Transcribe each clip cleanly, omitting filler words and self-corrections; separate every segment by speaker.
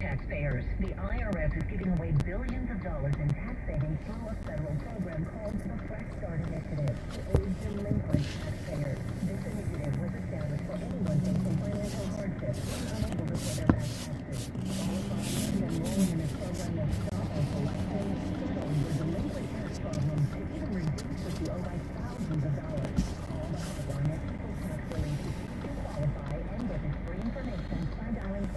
Speaker 1: Taxpayers. The IRS is giving away billions of dollars in tax savings through a federal program called the Fresh Start Initiative to aid delinquent taxpayers. This initiative was established for anyone facing financial hardship and unable to pay their back taxes. Qualifying and enrolling in this program will stop or collection, settle your delinquent tax problems, and even reduce what you owe by thousands of dollars. Call the hotline at People Tax Relief to qualify and get this free information by dialing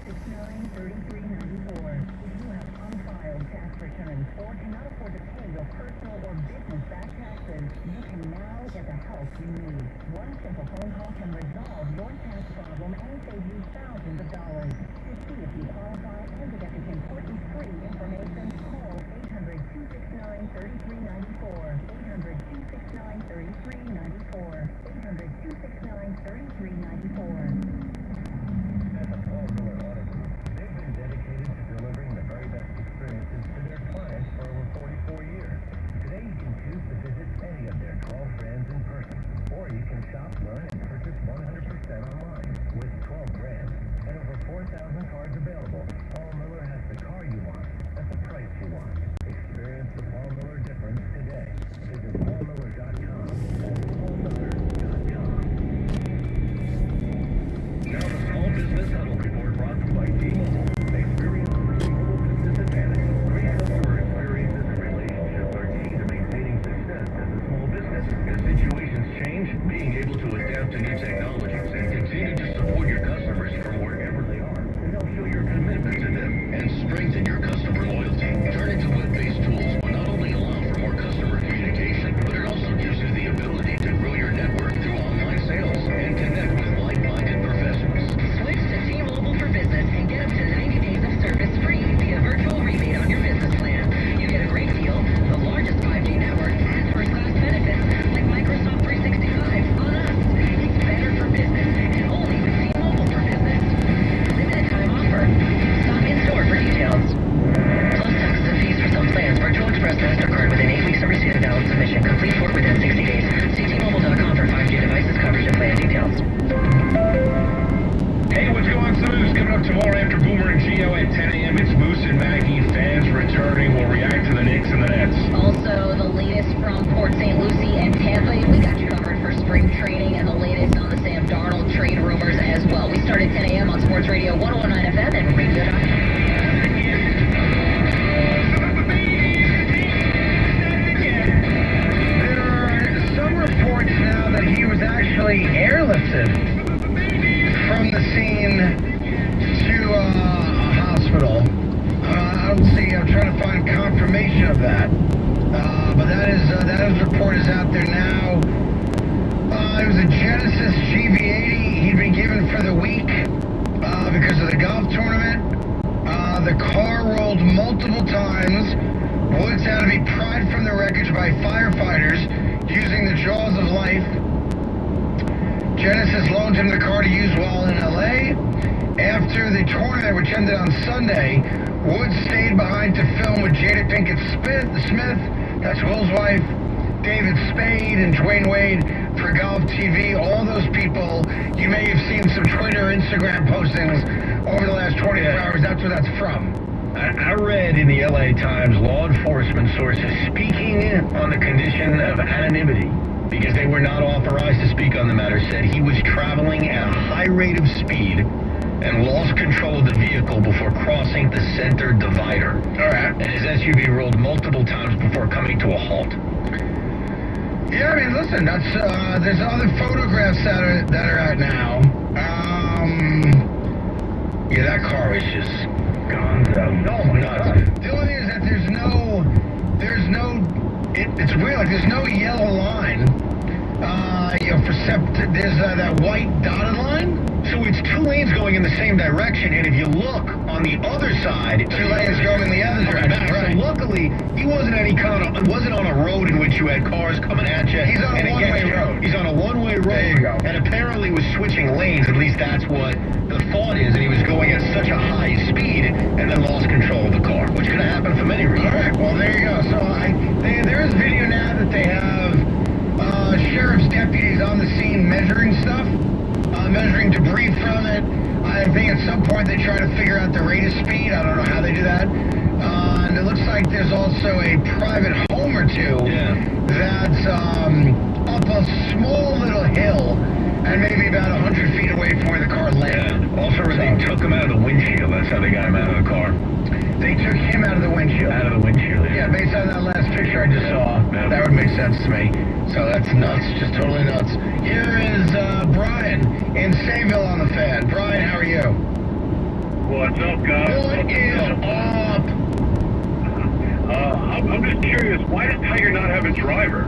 Speaker 1: 800-669-3394. If you have unfiled tax returns or cannot afford to pay your personal or business back taxes, you can now get the help you need. One simple phone call can resolve your tax problem and save you thousands of dollars. To see if you qualify and to get this important free information, call 800-269-3394. 800-269-3394. 800-269-3394.
Speaker 2: using the jaws of life. Genesis loaned him the car to use while in LA. After the tournament, which ended on Sunday, Woods stayed behind to film with Jada Pinkett Smith, that's Will's wife, David Spade, and Dwayne Wade for Golf TV. All those people, you may have seen some Twitter, Instagram postings over the last 24 hours. That's where that's from.
Speaker 3: I read in the LA Times law enforcement sources speaking on the condition of anonymity because they were not authorized to speak on the matter, said he was traveling at a high rate of speed and lost control of the vehicle before crossing the center divider.
Speaker 2: All right.
Speaker 3: And his SUV rolled multiple times before coming to a halt.
Speaker 2: Yeah, I mean, listen, that's there's other photographs that are out now. Yeah, that car was just gonzo. No, nuts. The only thing is that it's weird, like there's no yellow line. There's that white dotted line.
Speaker 3: So it's two lanes going in the same direction, and if you look on the other side,
Speaker 2: Two lanes going in the other direction. Right.
Speaker 3: So luckily, he wasn't on a road in which you had cars coming at you.
Speaker 2: He's on a one-way road.
Speaker 3: He's on a one-way road.
Speaker 2: There you go.
Speaker 3: And apparently was switching lanes. At least that's what the thought is. And he was going at such a high speed and then lost control of the car, which could have happened for many reasons.
Speaker 2: All right. Well, there you go. So there is video now that they have sheriff's deputies on the scene measuring stuff. Measuring debris from it. I think at some point they try to figure out the rate of speed. I don't know how they do that. And it looks like there's also a private home or two that's up a small little hill and maybe about 100 feet away from where the car landed.
Speaker 3: Yeah. Also, they took him out of the windshield. That's how they got him out of the car.
Speaker 2: They took him out of the windshield.
Speaker 3: Out of the windshield,
Speaker 2: Yeah, based on that last picture I just saw, that would make sense to me. So that's nuts, just totally nuts. Here is Brian in Sayville on the Fan. Brian, how are you?
Speaker 4: What's up, guys?
Speaker 2: What is up?
Speaker 4: I'm just curious, why does Tiger not have a driver?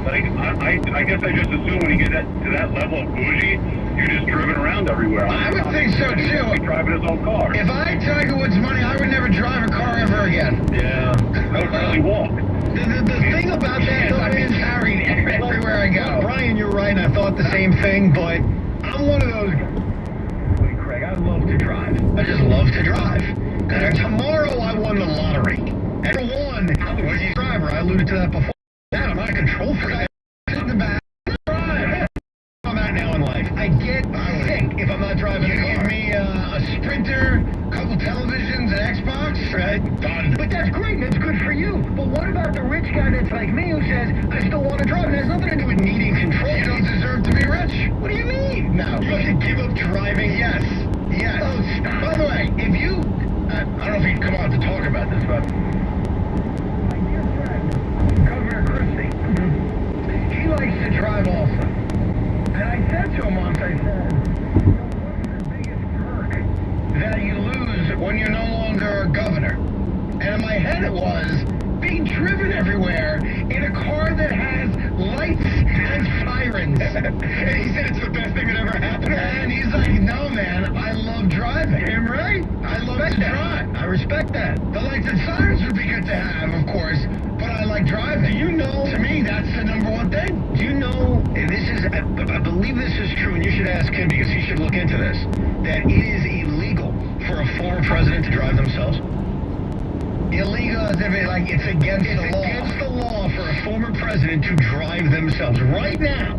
Speaker 4: Like, I guess I just assume when you get to that level of bougie, you're just driven around everywhere.
Speaker 2: I would think so, too.
Speaker 4: He's driving his own car.
Speaker 2: If I had Tiger Woods' money, I would never drive a car ever again.
Speaker 3: Yeah.
Speaker 4: I would probably walk.
Speaker 2: The thing about that, though, I've been carried everywhere I go.
Speaker 3: Brian, you're right, and I thought the same thing, but I'm one of those guys. Wait, Craig, I love to drive. I just love to drive. And tomorrow I won the lottery. And for one, I'm a driver. I alluded to that before. That I'm not a control freak. Sit in the back. Drive. I'm at now in life. I get sick if I'm not driving a car.
Speaker 2: Give me a Sprinter, a couple televisions, an Xbox.
Speaker 3: Right? Done.
Speaker 2: But that's great. That's good for you. But what about the rich guy that's like me who says, I still want to drive? It has nothing to do with needing control. You don't deserve to be rich. What do you mean? No.
Speaker 3: You have to give up driving?
Speaker 2: Yes. Yes.
Speaker 3: Oh, stop.
Speaker 2: By the way, if you... I don't know if you can come out to talk about this, but... My dear friend, Governor Christie, he likes to drive also. And I said to him once, I said, what's the biggest perk that you lose when you're no longer a governor? And in my head it was being driven everywhere in a car that has lights and sirens.
Speaker 3: And he said it's the best thing that ever happened.
Speaker 2: And he's like, no, man, I love driving.
Speaker 3: Damn right.
Speaker 2: I love to drive.
Speaker 3: I respect that.
Speaker 2: The lights and sirens would be good to have, of course, but I like driving.
Speaker 3: Do you know?
Speaker 2: To me, that's the number one thing.
Speaker 3: Do you know, and this is, I believe this is true, and you should ask him because he should look into this, that it is illegal for a former president to drive themselves?
Speaker 2: Illegal as if it's against the law.
Speaker 3: It's against the law for a former president to drive themselves. Right now,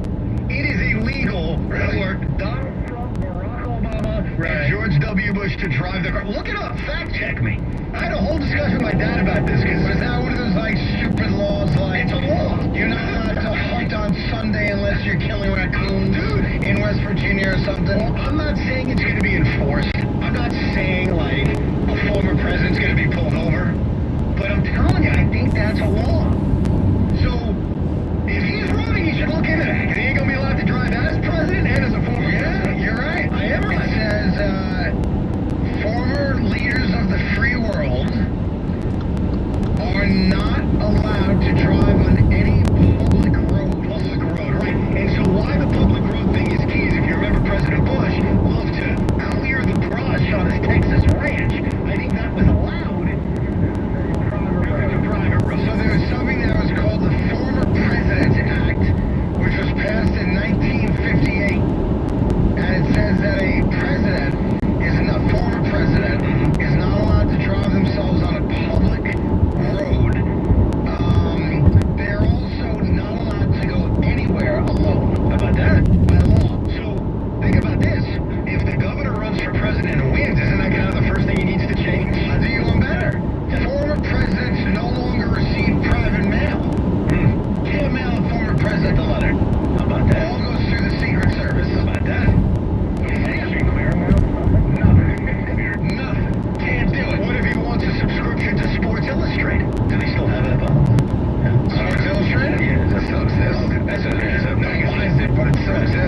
Speaker 3: it is illegal for Donald Trump, Barack Obama, and George W. Bush to drive their car. Look it up. Fact check me. I had a whole discussion with my dad about this because
Speaker 2: Is that one of those stupid laws
Speaker 3: it's a law.
Speaker 2: you're not allowed to hunt on Sunday unless you're killing raccoons in West Virginia or something?
Speaker 3: Well, I'm not saying it's going to be enforced. I'm not saying like a former president's going to be pulled over. But I'm telling you, I think that's a law. So if he's running, he should look into that. Because he ain't going to be allowed to drive as president and as a former president.
Speaker 2: You're right.
Speaker 3: I am right.
Speaker 2: It says former leaders of the free world are not allowed to drive on any public road.
Speaker 3: Public road, right. And so why the public road thing is key is if you remember President Bush loved to clear the brush on his Texas ranch. I think that was allowed.
Speaker 2: So there was something that was called the Former President's Act,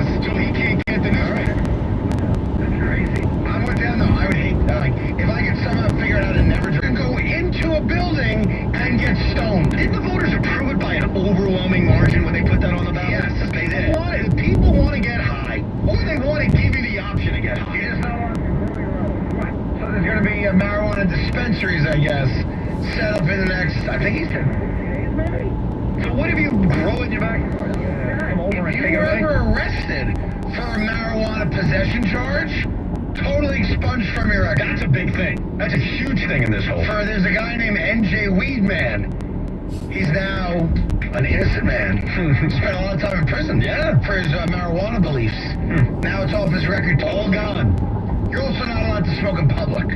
Speaker 3: Vegas, so he can't get the newspaper.
Speaker 2: That's crazy.
Speaker 3: I'm with them though. I would hate that. Like, if I could somehow figure out how to never drink, go into a building and get stoned. Didn't the voters approve it by an overwhelming margin when they put that on the ballot? Yes, they did. People want to get high, or they want to give you the option to get high.
Speaker 2: You just don't want to really roll. Right.
Speaker 3: So there's going to be marijuana dispensaries, I guess, set up in the next, I think he said 50 days, maybe? So what if you grow in your backyard? If you were ever arrested for a marijuana possession charge, totally expunged from your record. That's a big thing. That's a huge thing in this whole thing. There's a guy named NJ Weedman. He's now an innocent man. Spent a lot of time in prison, for his marijuana beliefs. Now it's off his record, all gone. You're also not allowed to smoke in public.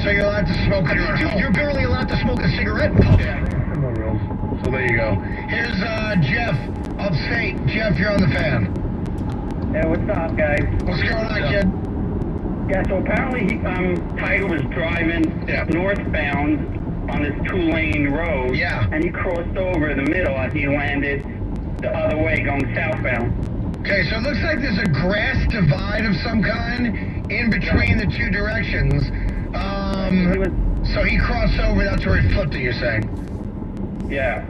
Speaker 3: So you're allowed to smoke in your home. You're barely allowed to smoke a cigarette in public.
Speaker 2: Yeah, similar rules.
Speaker 3: So there you go. Here's Jeff, upstate. Jeff, you're on the fan.
Speaker 5: Hey, what's up, guys?
Speaker 3: What's going on, kid?
Speaker 5: Yeah, so apparently Tiger was driving northbound on this two-lane road, and he crossed over the middle as he landed the other way going southbound.
Speaker 3: Okay, so it looks like there's a grass divide of some kind in between the two directions. So he crossed over, that's where he flipped it, you're saying?
Speaker 5: Yeah.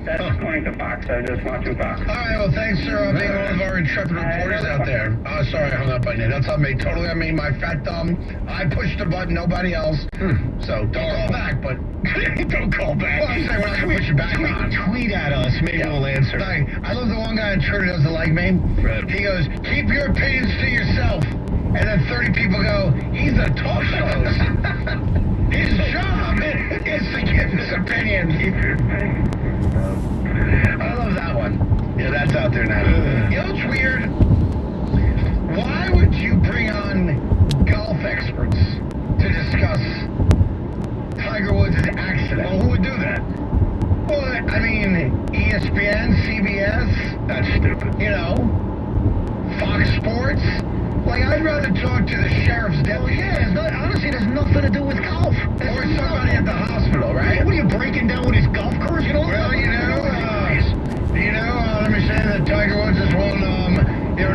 Speaker 5: That's according to Fox. I was just watching Fox.
Speaker 3: All right, well, thanks for being one of our intrepid reporters out there. Oh, sorry, I hung up on you. That's on me. Totally on me, my fat thumb. I pushed the button, nobody else. So don't call back, but don't call back. Well, I'm saying we're not going to push you back on. Tweet at us, maybe we'll answer. I love the one guy on Twitter doesn't like me. Right. He goes, keep your opinions to yourself. And then 30 people go, he's a talk show host. His job is to give his opinion. Keep your opinion. I love that one. Yeah, that's out there now. You know what's weird? Why would you bring on golf experts to discuss Tiger Woods' accident? Well, who would do that? Well, I mean, ESPN, CBS. That's stupid. You know, Fox Sports. Like, I'd rather talk to the sheriff's deputy. Honestly, it has nothing to do with golf. Or somebody at the hospital, right? What are you breaking down with his golf course? You know? Well, let me say that Tiger Woods has won,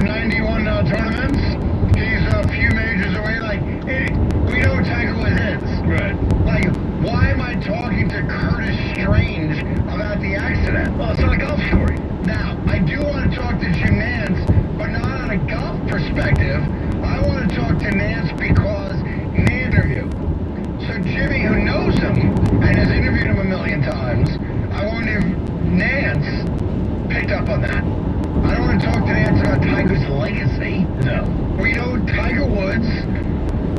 Speaker 3: 91 tournaments. He's a few majors away. Like, we know who Tiger Woods is. Right. Like, why am I talking to Curtis Strange about the accident? Well, it's not a golf story. Now, I do want to talk to Jim Nance, but not on a golf perspective. I want to talk to Nance because Nance interview. So Jimmy, who knows him and has interviewed him a million times, I wonder if Nance picked up on that. I don't want to talk to Nance about Tiger's legacy. No. We know Tiger Woods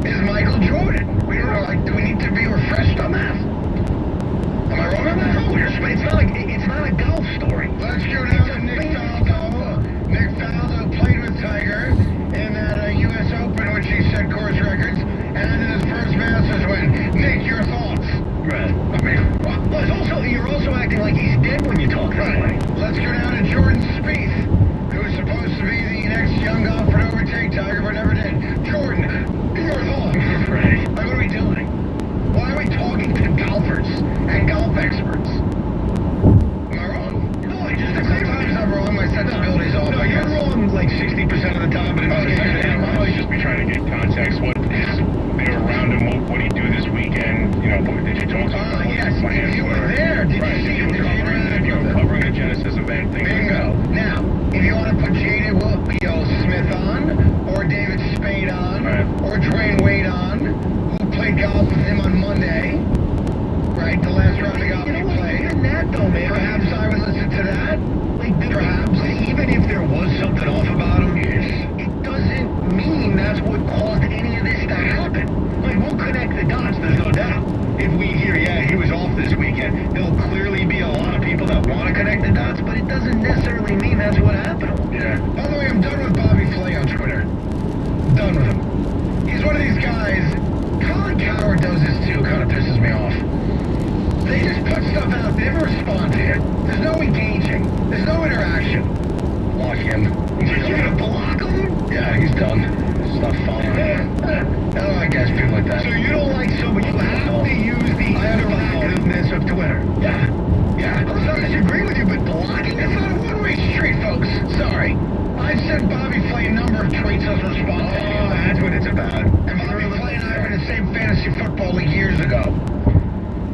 Speaker 3: is Michael Jordan. We don't know, like, do we need to be refreshed on that? Am I wrong on that? No, it's not a golf story. Let's go down to Nick Faldo. Nick Faldo played with Tiger in that U.S. Open, which he set course records, and then in his first Masters win. Nick, your thoughts? Right. I mean, well, you're also acting like he's dead when you talk that way. Let's go down to Jordan Spieth, who's supposed to be the next young golfer to overtake Tiger, but never did. Jordan, your thoughts? Right. Like, what are we doing? Why are we talking to golfers and golf experts? Am I wrong? No, sometimes I'm wrong. My sensibility's off. No, you're wrong like 60% of the time. But
Speaker 4: I'll probably just be trying to get context. What they were around him? What did he do this weekend? You know, did you talk to him?
Speaker 3: Yes, if you were there, did you see him?
Speaker 4: If you were covering a Genesis event, things
Speaker 3: bingo. Now, if you want to put Jada Smith on, or David Spade on, or Dwayne Wade on, who played golf with him on Monday, right? The last round of golf he played. Even that though, man. Perhaps I would listen to that. Perhaps, even if there was something off about him, it doesn't mean that's what caused any of this to happen. Like, we'll connect the dots, there's no doubt. If we hear, he was off this weekend, there'll clearly be a lot of people that want to connect the dots, but it doesn't necessarily mean that's what happened. Yeah. By the way, I'm done with Bobby Flay on Twitter. Done with him. He's one of these guys, Colin Coward does this too, kind of pisses me off. They just put stuff out, they never respond to it. There's no engaging. There's no interaction. Block him. You're gonna block him? Yeah, he's done. It's not following. I guess people like that. So you don't like somebody, you have to use the interactiveness of Twitter. Yeah. I'm not disagree with you, but blocking is not a one-way street, folks. Sorry. I I sent Bobby Flay a number of tweets as a response. Oh, that's what it's about. And Bobby Flay and I were in the same fantasy football league years ago.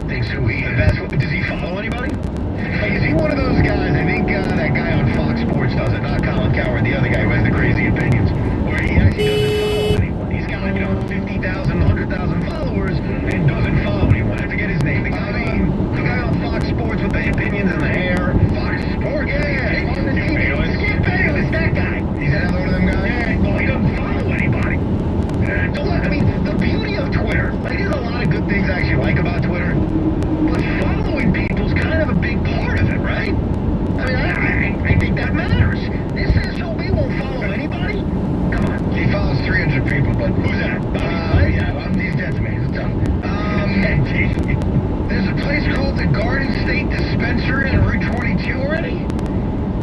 Speaker 3: Thinks who he is. That's what, does he follow anybody? Hey, is he one of those guys? I think that guy on Fox Sports does it, not Colin Cowherd, the other guy who has the crazy opinions. Where he actually doesn't follow anyone. He's got, 50,000, 100,000 followers and doesn't follow anyone. I have to get his name. The guy on Fox Sports with the opinions and the hair. Fox Sports? Yeah. He's on the TV. Skip Bayless, that guy. He's another one of them guys? Yeah, well, he doesn't follow anybody. I mean, the beauty of Twitter, there's a lot of good things I actually like about Twitter, but following people's kind of a big part of it, right? I mean, I think that matters. This SOB won't follow anybody? Come on. He follows 300 people, but who's that? Yeah, he's dead to me. It's done. There's a place called the Garden State Dispensary on Route 22 already?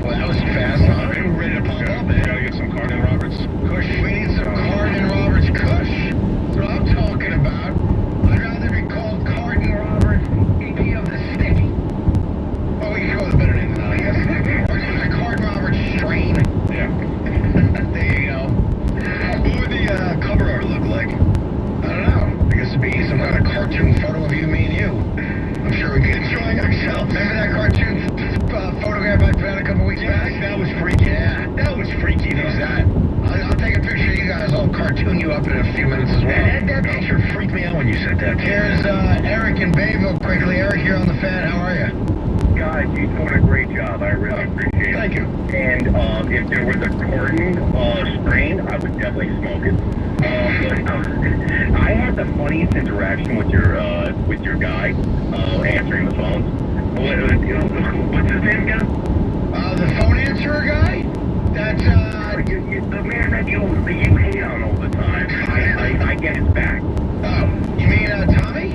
Speaker 3: Well, that was fast, huh? We're ready to pump up, man. Gotta get some Cardin Roberts Kush. We need some Cardin Roberts Kush. That's what I'm talking about. I'd rather be called Cardin Roberts, EP of the Sticky. Oh, we can go with a better name than that, I guess. Or just a Cardin Roberts strain. Yeah. There you go. What would the cover art look like? I don't know. I guess it'd be some kind of cartoon photo of you, me, and you. I'm sure we could enjoy ourselves. Remember that cartoon photograph I put out a couple weeks back? That was freaky. Yeah, that was freaky. Who's that? I'll take a picture of you guys. I'll cartoon you up in a few minutes as well. That picture freaked me out when you said that. Here's Eric and Bayville quickly. Eric here on the fan. How are you?
Speaker 4: Guys, you're doing a great job. I really appreciate it.
Speaker 3: Thank you.
Speaker 4: And if there was a Cardin strain, I would definitely smoke it. But I had the funniest interaction with your guy answering the phone. What's his name again?
Speaker 3: The phone answerer guy? That's
Speaker 4: the man that you hate on all the time. I get his back.
Speaker 3: Oh, you mean Tommy?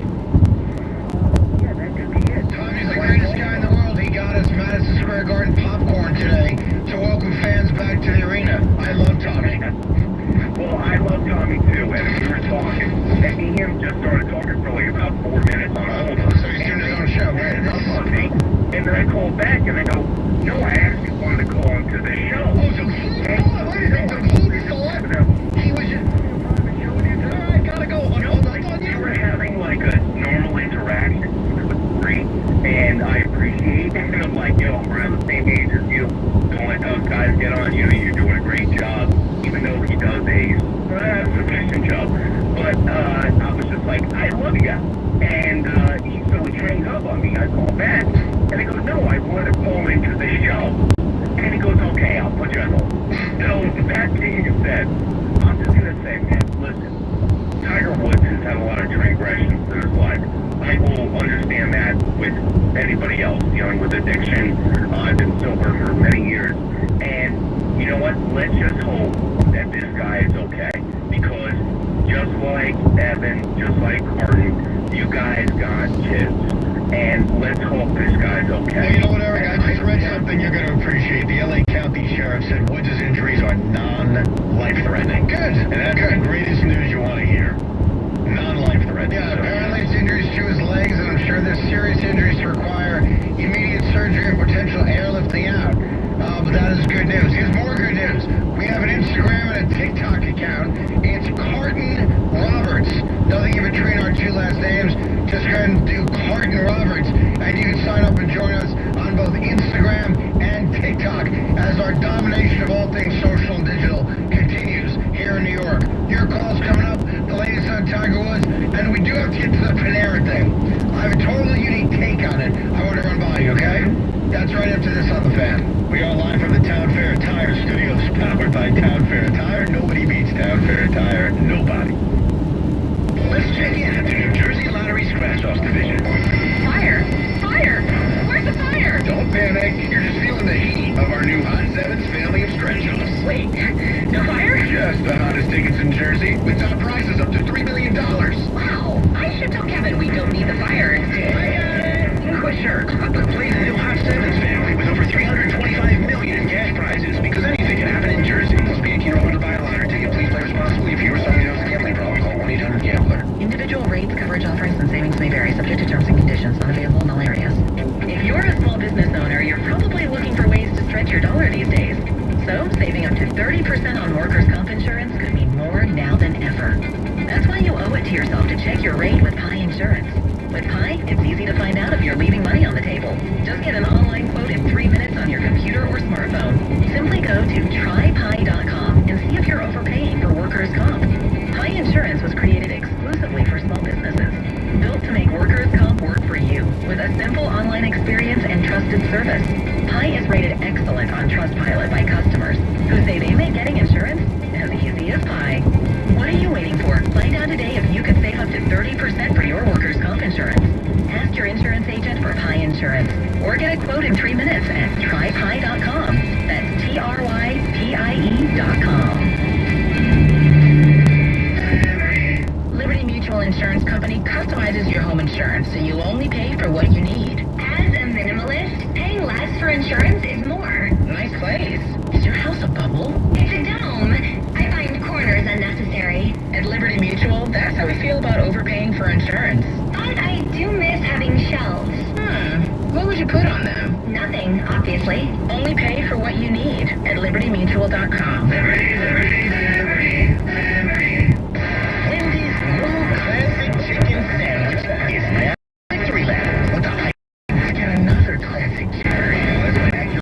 Speaker 4: Yeah, that could be it.
Speaker 3: Tommy's the greatest guy in the world. He got us Madison Square Garden popcorn today to welcome fans back to the arena. I love Tommy.
Speaker 4: Well, I love Tommy too, and we were talking, and me and him just started talking for like about 4 minutes on hold.
Speaker 3: So he's doing his own show, right?
Speaker 4: And then I called back and I go, no, I actually wanted to call into the show.
Speaker 3: Oh, so he was just I gotta go.
Speaker 4: We were having like a normal interaction. It was great, and I appreciate it. And I'm like, I'm around the same age as you. Don't let those guys get on you. You're doing a great job, even though he does a sufficient job. But I was just like, I love you. And so he hangs up on me. I call back, and he goes, no, I wanted to call into the show. And he goes, okay, I'll put you on hold. So that being said, I'm just going to say, man, listen, Tiger Woods has had a lot of transgressions in his life. I will understand that with anybody else dealing with addiction. I've been sober for many years. And you know what? Let's just hope that this guy is okay. Because just like Evan, just like Cardin, you guys got kids. And let's hope this guy's okay.
Speaker 3: Well, you know what, Eric? I just read something you're going to appreciate. The LA County Sheriff said Woods' injuries are non-life-threatening. Good. And that's the greatest news you want to hear. Non-life-threatening. Yeah, apparently it's injuries to his legs, and I'm sure there's serious injuries to require immediate surgery and potential airlifting out. But that is good news. Here's more good news. We have an Instagram and a TikTok account. It's Cardin Roberts. Nothing in between our two last names. Just go ahead and do Cardin Roberts, and you can sign up and join us on both Instagram and TikTok as our domination of all things social and digital continues here in New York. Your call's coming up, the latest on Tiger Woods, and we do have to get to the Panera thing. I have a totally unique take on it. I want to run by you, okay? That's right after this on The Fan. We are live from the Town Fair Tire Studios, powered by Town Fair Tire. Nobody beats Town Fair Tire. Nobody. Let's check in at the New Jersey Lottery Scratch-Offs Division.
Speaker 1: Fire! Fire! Where's the fire?
Speaker 3: Don't panic. You're just feeling the heat of our new Hot Sevens family of scratch-offs.
Speaker 1: Wait, no fire?
Speaker 3: Just the hottest tickets in Jersey, with top prizes up to $3 million.
Speaker 1: Wow, I should tell Kevin we don't need the fire instead.
Speaker 3: Sure. Play the new Hot Sevens family with over $325 million in cash prizes, because anything can happen in Jersey. Must be 18 or older to buy a lottery ticket. Please play responsibly. If you or somebody knows a gambling problem, call 1-800-GAMBLER.
Speaker 1: Individual rates, coverage offerings, and savings may vary, subject to terms and conditions, not available in all areas. If you're a small business owner, you're probably looking for ways to stretch your dollar these days. So, saving up up to 30% on workers' comp insurance could mean more now than ever. That's why you owe it to yourself to check your rate with Pi Insurance. With Pi, it's easy to find out if you're leaving money on the table. Just get an online quote in 3 minutes on your computer or smartphone. Simply go to trypi.com and see if you're overpaying for workers' comp. Pi Insurance was created exclusively for small businesses, built to make workers' comp work for you, with a simple online experience and trusted service. Pi is rated excellent on Trustpilot by customers, who say they make getting insurance as easy as pie. What are you waiting for? Find out today if you could save up to 30% for your workers' comp insurance. Ask your insurance agent for Pi Insurance, or get a quote in 3 minutes at trypi.com. That's trypie.com. Liberty Mutual Insurance Company customizes your home insurance so you only pay for what you need. As a minimalist, paying less for insurance is more. Nice place. Is your house a bubble? It's a dome. I find corners unnecessary. At Liberty Mutual, that's how we feel about overpaying for insurance. But I do miss having shelves. What would you put on them? Nothing, obviously. Only pay for what you need at libertymutual.com.
Speaker 3: Liberty, liberty, liberty, liberty.
Speaker 1: Wendy's new classic chicken sandwich is now victory lap. What the heck? I got another classic chicken.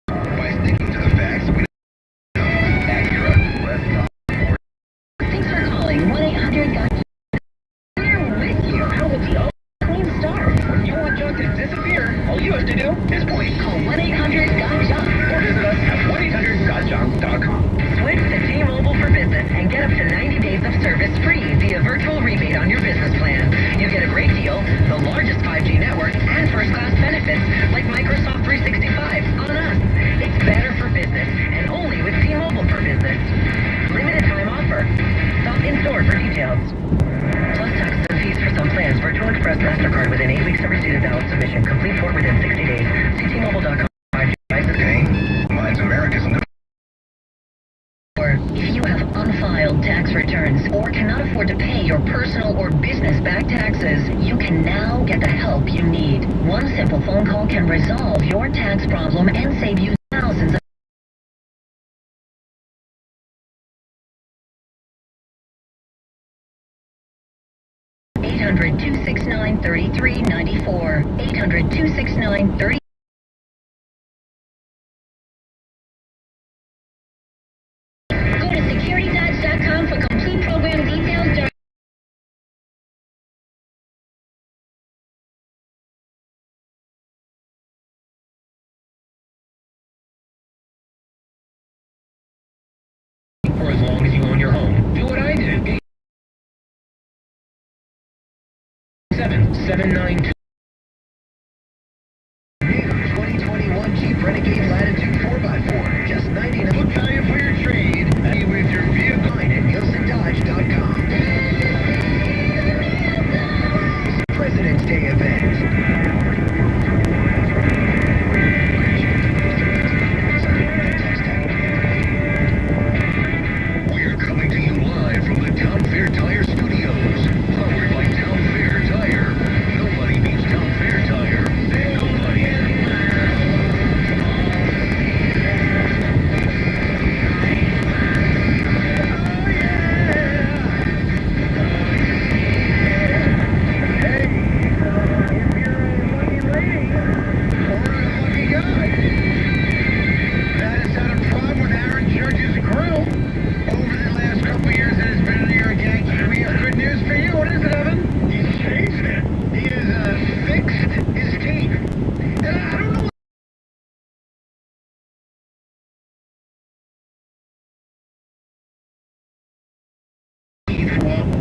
Speaker 3: By sticking to the facts, we
Speaker 1: Thanks for calling 1-800-GOT. We're with you. How would the clean start?
Speaker 2: When you want junk to disappear, all you have to do is point.
Speaker 1: Call 1-800-GOT-JUNK.
Speaker 2: Or visit us at 1-800-GOT-JUNK.com.
Speaker 1: Switch to T-Mobile for Business and get up to 90 days of service free via virtual rebate on your business plan. You get a great deal, the largest 5G network, and first-class benefits like Microsoft 365 on us. It's better for business and only with T-Mobile for Business. Limited time offer. Stop in store for details. Plus taxes and fees for some plans. Virtual Express MasterCard within 8 weeks of receipt of ballot submission. Complete form within 60 days. See T-Mobile.com. 5G devices.
Speaker 3: Mine's America's in the...
Speaker 1: If you have unfiled tax returns or cannot afford to pay your personal or business-backed taxes, you can now get the help you need. One simple phone call can resolve your tax problem and save you thousands of 800-269-3394. 800-269-3394. Go to securitytax.com for complete program details.
Speaker 2: For as long as you own your home. Do what I did. 792.
Speaker 3: New 2021 Jeep Renegade Latitude 4x4. Just $99. Look value for your trade. With your vehicle at NielsenDodge.com. President's Day event. We're coming to you live from the Town Fair Tire Studios. Powered by Town Fair Tire. Nobody beats Town Fair Tire. Nobody.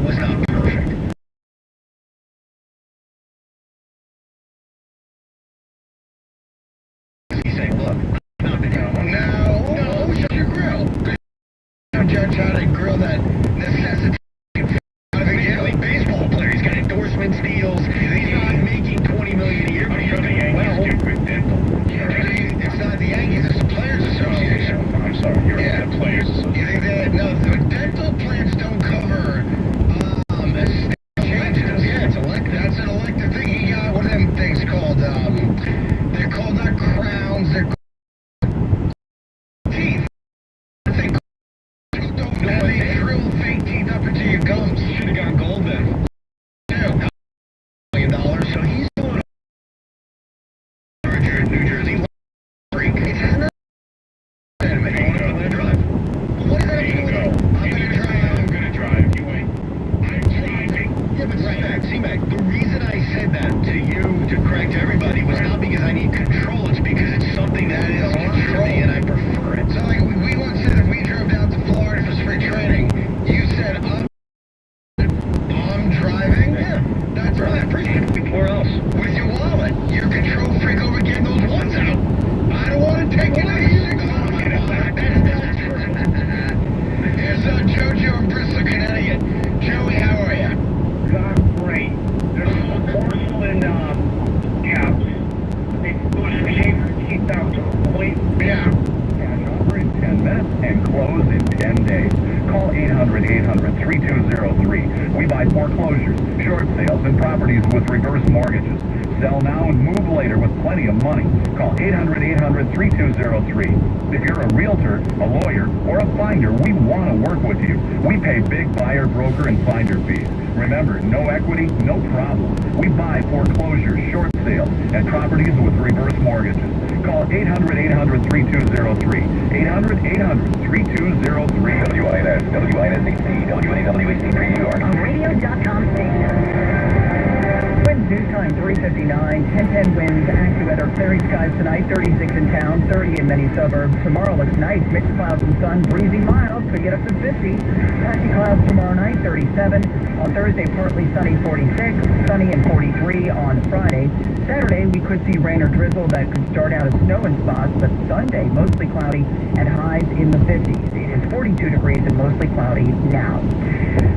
Speaker 3: Was not perfect. He's saying, look, no, shut your grill. Judge how to grill that necessity. Baseball player, he's got endorsements deals. He's not making $20 million a year. Well, it's not the Yankees, it's the Players Association.
Speaker 4: I'm sorry, you're the Players Association.
Speaker 3: You think that? No, the dental plans don't cover changes. Yeah, that's an elective thing. He got one of them things called, they're called not crowns, they're called teeth.
Speaker 6: close in 10 days. Call 800-800-3203. We buy foreclosures, short sales, and properties with reverse mortgages. Sell now and move later with plenty of money. Call 800-800-3203. If you're a realtor, a lawyer, or a finder, we want to work with you. We pay big buyer, broker, and finder fees. Remember, no equity, no problem. We buy foreclosures, short sales, and properties with reverse mortgages. Call 800-800-3203. 800-800-3203. WINS, WINSAC, WNAWAC, New York.
Speaker 1: A radio.com station. Winds news time 3:59. 10:10 winds. AccuWeather. Clearing skies tonight. 36 in town, 30 in many suburbs. Tomorrow looks nice. Mixed clouds and sun. Breezy mild. Could get up to 50. Patchy clouds tomorrow night. 37. On Thursday, partly sunny. 46. Sunny and 43 on Friday. Saturday, we could see rain or drizzle that could start out as snow in spots, but Sunday, mostly cloudy and highs in the 50s. It is 42 degrees and mostly cloudy now.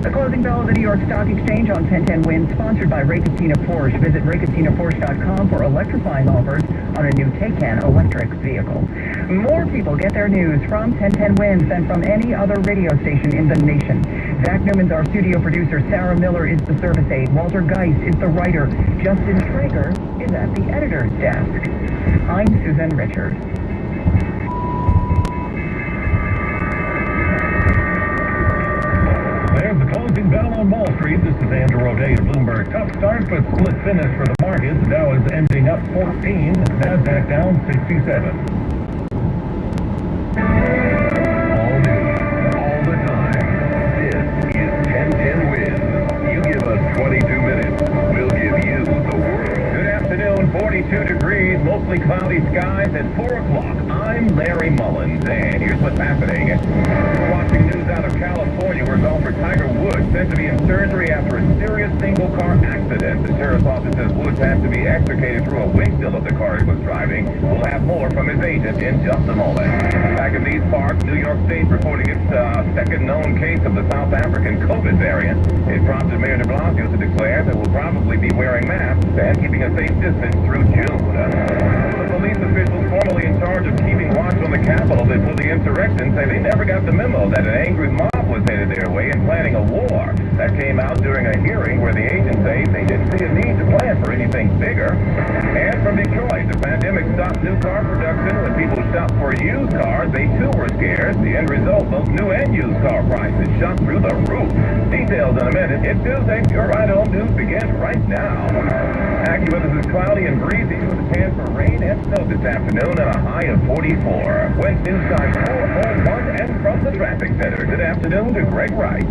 Speaker 1: The closing bell of the New York Stock Exchange on 10:10 winds, sponsored by Ray Cattina Porsche. Visit raycattinaporsche.com for electrifying offers on a new Taycan electric vehicle. More people get their news from 10:10 winds than from any other radio station in the nation. Zach Newman's our studio producer. Sarah Miller is the service aide. Walter Geist is the writer. Justin Traeger is at the editor's desk. I'm Susan Richards.
Speaker 6: There's the closing bell on Wall Street. This is Andrew O'Day at Bloomberg. Tough start, but split finish for the markets. Dow is ending up 14. NASDAQ down 67. All news, all the time. This is 1010 Wins. You give us 22 minutes, we'll give you the world. Good afternoon, 42 degrees, mostly cloudy skies at 4 o'clock. I'm Larry Mullins, and here's what's happening. We're watching news out of California where golfer Tiger Woods said to be in surgery after a serious single-car accident. The sheriff's office says Woods had to be extricated through a windshield of the car he was driving. We'll have more from his agent in just a moment. Back in these parts, New York State reporting its second known case of the South African COVID variant. It prompted Mayor de Blasio to declare that we'll probably be wearing masks and keeping a safe distance through June. The police officials formerly in charge of keeping watch on the Capitol before the insurrection say they never got the memo that an angry mob was headed their way and planning a war. That came out during a hearing where the agents say they didn't see a need to plan for anything bigger. And from Detroit, the pandemic stopped new car production. When people shopped for used cars, they too were scared. The end result, both new and used car prices shot through the roof. Details in a minute. It's Tuesday. Your Ride Home News begins right now. AccuWeather is cloudy and breezy with a chance for rain and snow this afternoon and a high of 44. Wind news time 401 and from the traffic center. Good afternoon to Greg Wright.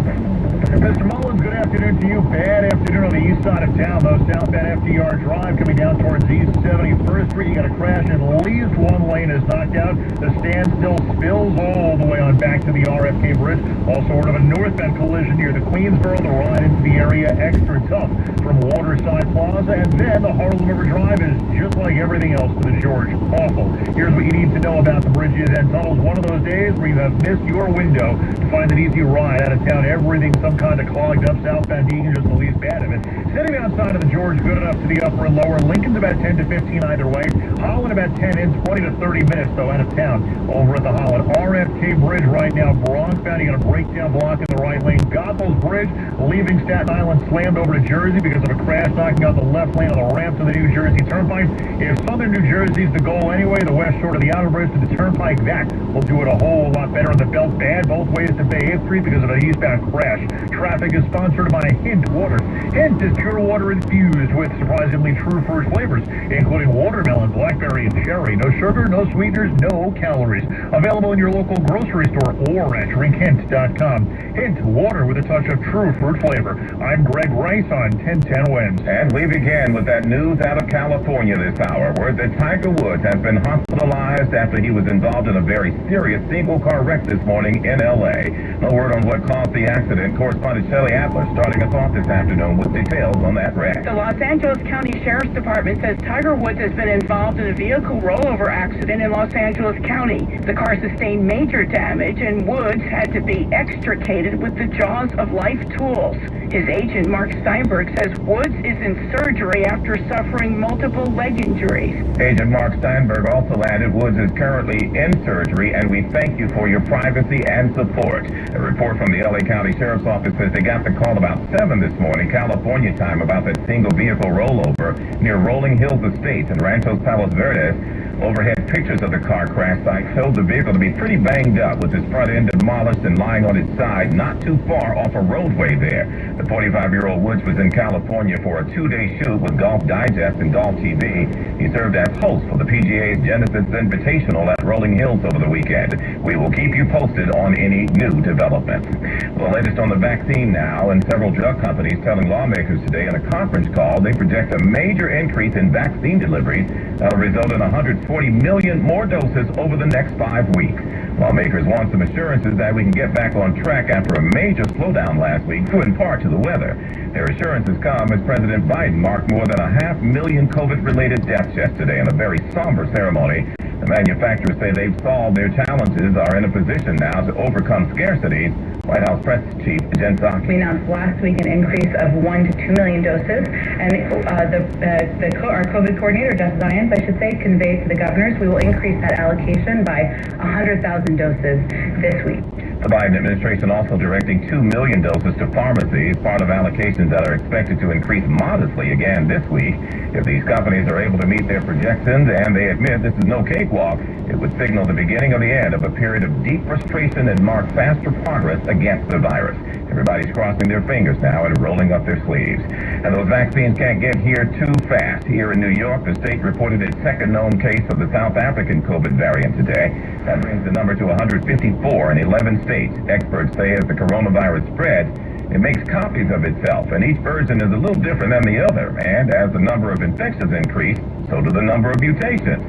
Speaker 3: Mr. Mullins, good afternoon to you. Bad afternoon on the east side of town, though. Southbound FDR Drive coming down towards East 71st Street. You got a crash. At least one lane is knocked out. The standstill spills all the way on back to the RFK Bridge. Also, word of a northbound collision near the Queensboro. The ride into the area extra tough from Waterside Plaza. And then the Harlem River Drive is just like everything else to the George. Awful. Here's what you need to know about the bridges and tunnels. One of those days where you have missed your window to find an easy ride out of town. Everything some kind of clogged up. Southbound Egan just the least bad of it. Sitting outside of the George, good enough to the upper and lower. Lincoln's about 10 to 15 either way. Holland about 10 in, 20 to 30 minutes though out of town over at the Holland. RFK Bridge right now. Bronxbound, you got a breakdown block in the right lane. Goethals Bridge leaving Staten Island slammed over to Jersey because of a crash knocking out the left lane on the ramp to the New Jersey Turnpike. If southern New Jersey's the goal anyway, the west shore of the outer bridge to the Turnpike, that will do it a whole lot better. On the belt bad both ways to Bay 8th Street because of an eastbound crash. Traffic is sponsored by Hint Water. Hint is pure water infused with surprisingly true fruit flavors, including watermelon, blackberry, and cherry. No sugar, no sweeteners, no calories. Available in your local grocery store or at drinkhint.com. Hint Water with a touch of true fruit flavor. I'm Greg Rice on 1010 Wins.
Speaker 6: And we begin with that news out of California this hour, where the Tiger Woods has been hospitalized after he was involved in a very serious single-car wreck this morning in L.A. No word on what caused the accident. Correspondent Shelley Atlas starting us off this afternoon with details on that wreck.
Speaker 7: The Los Angeles County Sheriff's Department says Tiger Woods has been involved in a vehicle rollover accident in Los Angeles County. The car sustained major damage Agent Woods had to be extricated with the jaws of life tools. His agent, Mark Steinberg, says Woods is in surgery after suffering multiple leg injuries.
Speaker 6: Agent Mark Steinberg also added Woods is currently in surgery, and we thank you for your privacy and support. A report from the LA County Sheriff's Office says they got the call about 7 this morning, California time, about that single vehicle rollover near Rolling Hills Estates in Ranchos Palos Verdes. Overhead pictures of the car crash site showed the vehicle to be pretty banged up, with its front end demolished and lying on its side not too far off a roadway there. The 45-year-old Woods was in California for a 2-day shoot with Golf Digest and Golf TV. He served as host for the PGA's Genesis Invitational at Rolling Hills over the weekend. We will keep you posted on any new developments. The latest on the vaccine now, and several drug companies telling lawmakers today in a conference call they project a major increase in vaccine deliveries that will result in 140 million more doses over the next 5 weeks. Lawmakers want some assurances that we can get back on track after a major slowdown last week, due in part to the weather. Their assurances come as President Biden marked more than 500,000 COVID-related deaths yesterday in a very somber ceremony. The manufacturers say they've solved their challenges, are in a position now to overcome scarcity. White House Press Chief Jen Psaki.
Speaker 8: We announced last week an increase of 1 to 2 million doses, and our COVID coordinator, Justice Zients, I should say, conveyed to the governors we will increase that allocation by 100,000 doses this week.
Speaker 6: The Biden administration also directing 2 million doses to pharmacies, part of allocations that are expected to increase modestly again this week. If these companies are able to meet their projections, and they admit this is no cakewalk, it would signal the beginning of the end of a period of deep frustration and mark faster progress against the virus. Everybody's crossing their fingers now and rolling up their sleeves. And those vaccines can't get here too fast. Here in New York, the state reported its second known case of the South African COVID variant today. That brings the number to 154 in 11 states. Experts say as the coronavirus spreads, it makes copies of itself, and each version is a little different than the other. And as the number of infections increase, so do the number of mutations.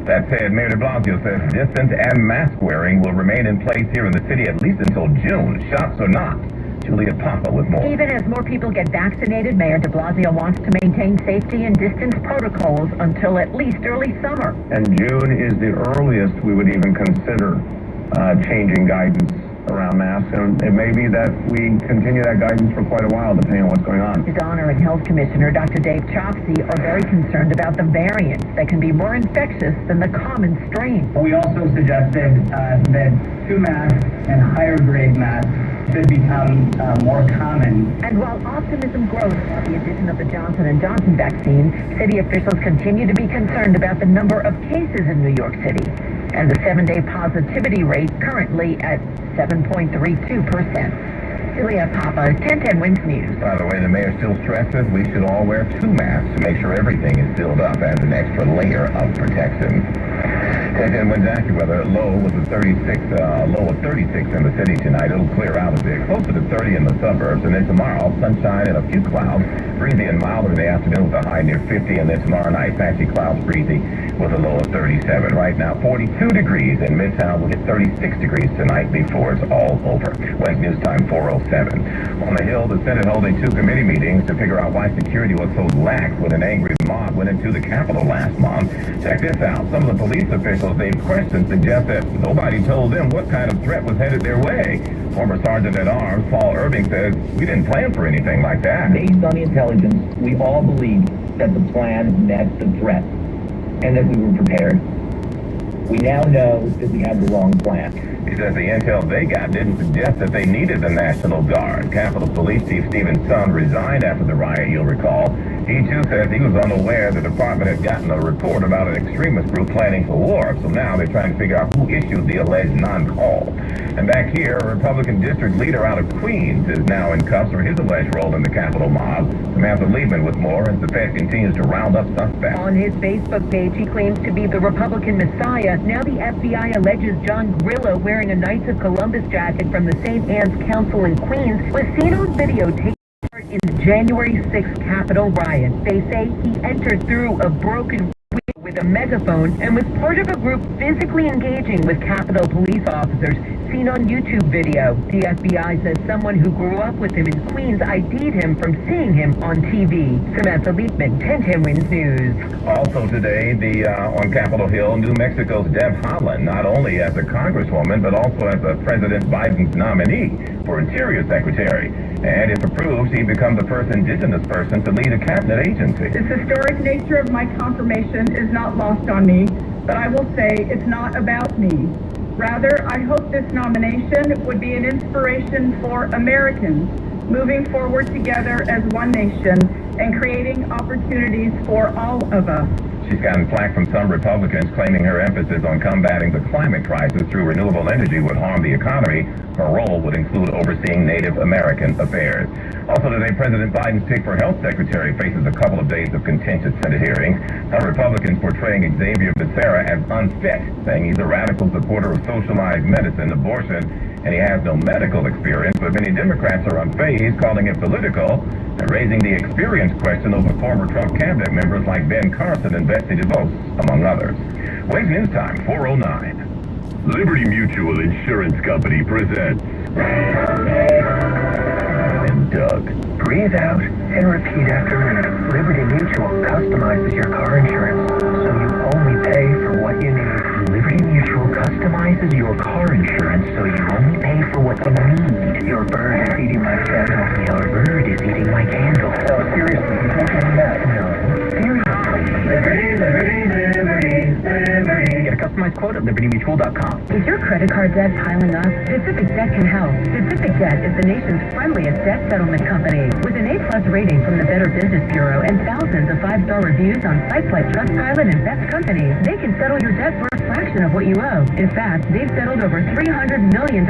Speaker 6: That said, Mayor de Blasio says distance and mask wearing will remain in place here in the city at least until June, shots or not. Julia Papa with more.
Speaker 1: Even as more people get vaccinated, Mayor de Blasio wants to maintain safety and distance protocols until at least early summer.
Speaker 9: And June is the earliest we would even consider changing guidance around masks, and it may be that we continue that guidance for quite a while, depending on what's going on.
Speaker 1: His Honor and Health Commissioner, Dr. Dave Chofsey, are very concerned about the variants that can be more infectious than the common strain.
Speaker 10: We also suggested that 2 masks and higher grade masks should become more common.
Speaker 1: And while optimism grows about the addition of the Johnson & Johnson vaccine, city officials continue to be concerned about the number of cases in New York City and the 7-day positivity rate currently at 7.32%. Julia Papa, 1010 Wins News.
Speaker 6: By the way, the mayor still stresses we should all wear 2 masks to make sure everything is sealed up as an extra layer of protection. 1010 Wins AccuWeather. Low was a 36, low of 36 in the city tonight. It'll clear out a bit, closer to 30 in the suburbs. And then tomorrow, sunshine and a few clouds, breezy and milder in the afternoon with a high near 50. And then tomorrow night, patchy clouds, breezy with a low of 37. Right now, 42 degrees in Midtown. We'll get 36 degrees tonight before it's all over. West News Time 4:07. On the Hill, the Senate holding 2 committee meetings to figure out why security was so lax when an angry mob went into the Capitol last month. Check this out. Some of the police officials they've questioned suggest that nobody told them what kind of threat was headed their way. Former Sergeant at Arms Paul Irving says, we didn't plan for anything like that.
Speaker 11: Based on the intelligence, we all believed that the plan met the threat and that we were prepared. We now know that we had the wrong plan.
Speaker 6: He says the intel they got didn't suggest that they needed the National Guard. Capitol Police Chief Stephen Sun resigned after the riot, you'll recall. He, too, says he was unaware the department had gotten a report about an extremist group planning for war. So now they're trying to figure out who issued the alleged non-call. And back here, a Republican district leader out of Queens is now in cuffs for his alleged role in the Capitol mob. Samantha Liebman with more as the Fed continues to round up suspects.
Speaker 1: On his Facebook page, he claims to be the Republican Messiah. Now the FBI alleges John Grillo, wearing a Knights of Columbus jacket from the St. Anne's Council in Queens, was seen on video taking part in the January 6th Capitol riot. They say he entered through a broken window
Speaker 7: with a megaphone and was part of a group physically engaging with Capitol police officers seen on YouTube video. The FBI says someone who grew up with him in Queens ID'd him from seeing him on TV. Samantha Liebman, 1010 Wins News.
Speaker 6: Also today, on Capitol Hill, New Mexico's Deb Haaland, not only as a congresswoman, but also as President Biden's nominee for Interior Secretary. And if approved, he becomes the first indigenous person to lead a cabinet agency.
Speaker 12: This historic nature of my confirmation is not lost on me, but I will say it's not about me. Rather, I hope this nomination would be an inspiration for Americans moving forward together as one nation and creating opportunities for all of us.
Speaker 6: She's gotten flack from some Republicans claiming her emphasis on combating the climate crisis through renewable energy would harm the economy. Her role would include overseeing Native American affairs. Also today, President Biden's pick for health secretary faces a couple of days of contentious Senate hearings. Some Republicans portraying Xavier Becerra as unfit, saying he's a radical supporter of socialized medicine, abortion, and he has no medical experience, but many Democrats are unfazed, calling it political, and raising the experience question over former Trump cabinet members like Ben Carson and Betsy DeVos, among others. Waves News Time, 4:09.
Speaker 13: Liberty Mutual Insurance Company presents...
Speaker 14: And Doug. Breathe out and repeat after me. Liberty Mutual customizes your car insurance, so you only pay for what you need. Liberty Mutual customizes your car insurance, so you only pay for what you need. Your bird is eating my candle. Your bird is eating my candle. No, seriously, you can't do that. No, seriously. Liberty, Liberty, Liberty, Liberty. Get a customized quote at libertymutual.com.
Speaker 8: Is your credit card debt piling up? Pacific Debt can help. Pacific Debt is the nation's friendliest debt settlement company. With an A+ rating from the Better Business Bureau and thousands of 5-star reviews on sites like Trustpilot and Best Company, they can settle your debt for a fraction of what you owe. In fact, they've settled over $300 million,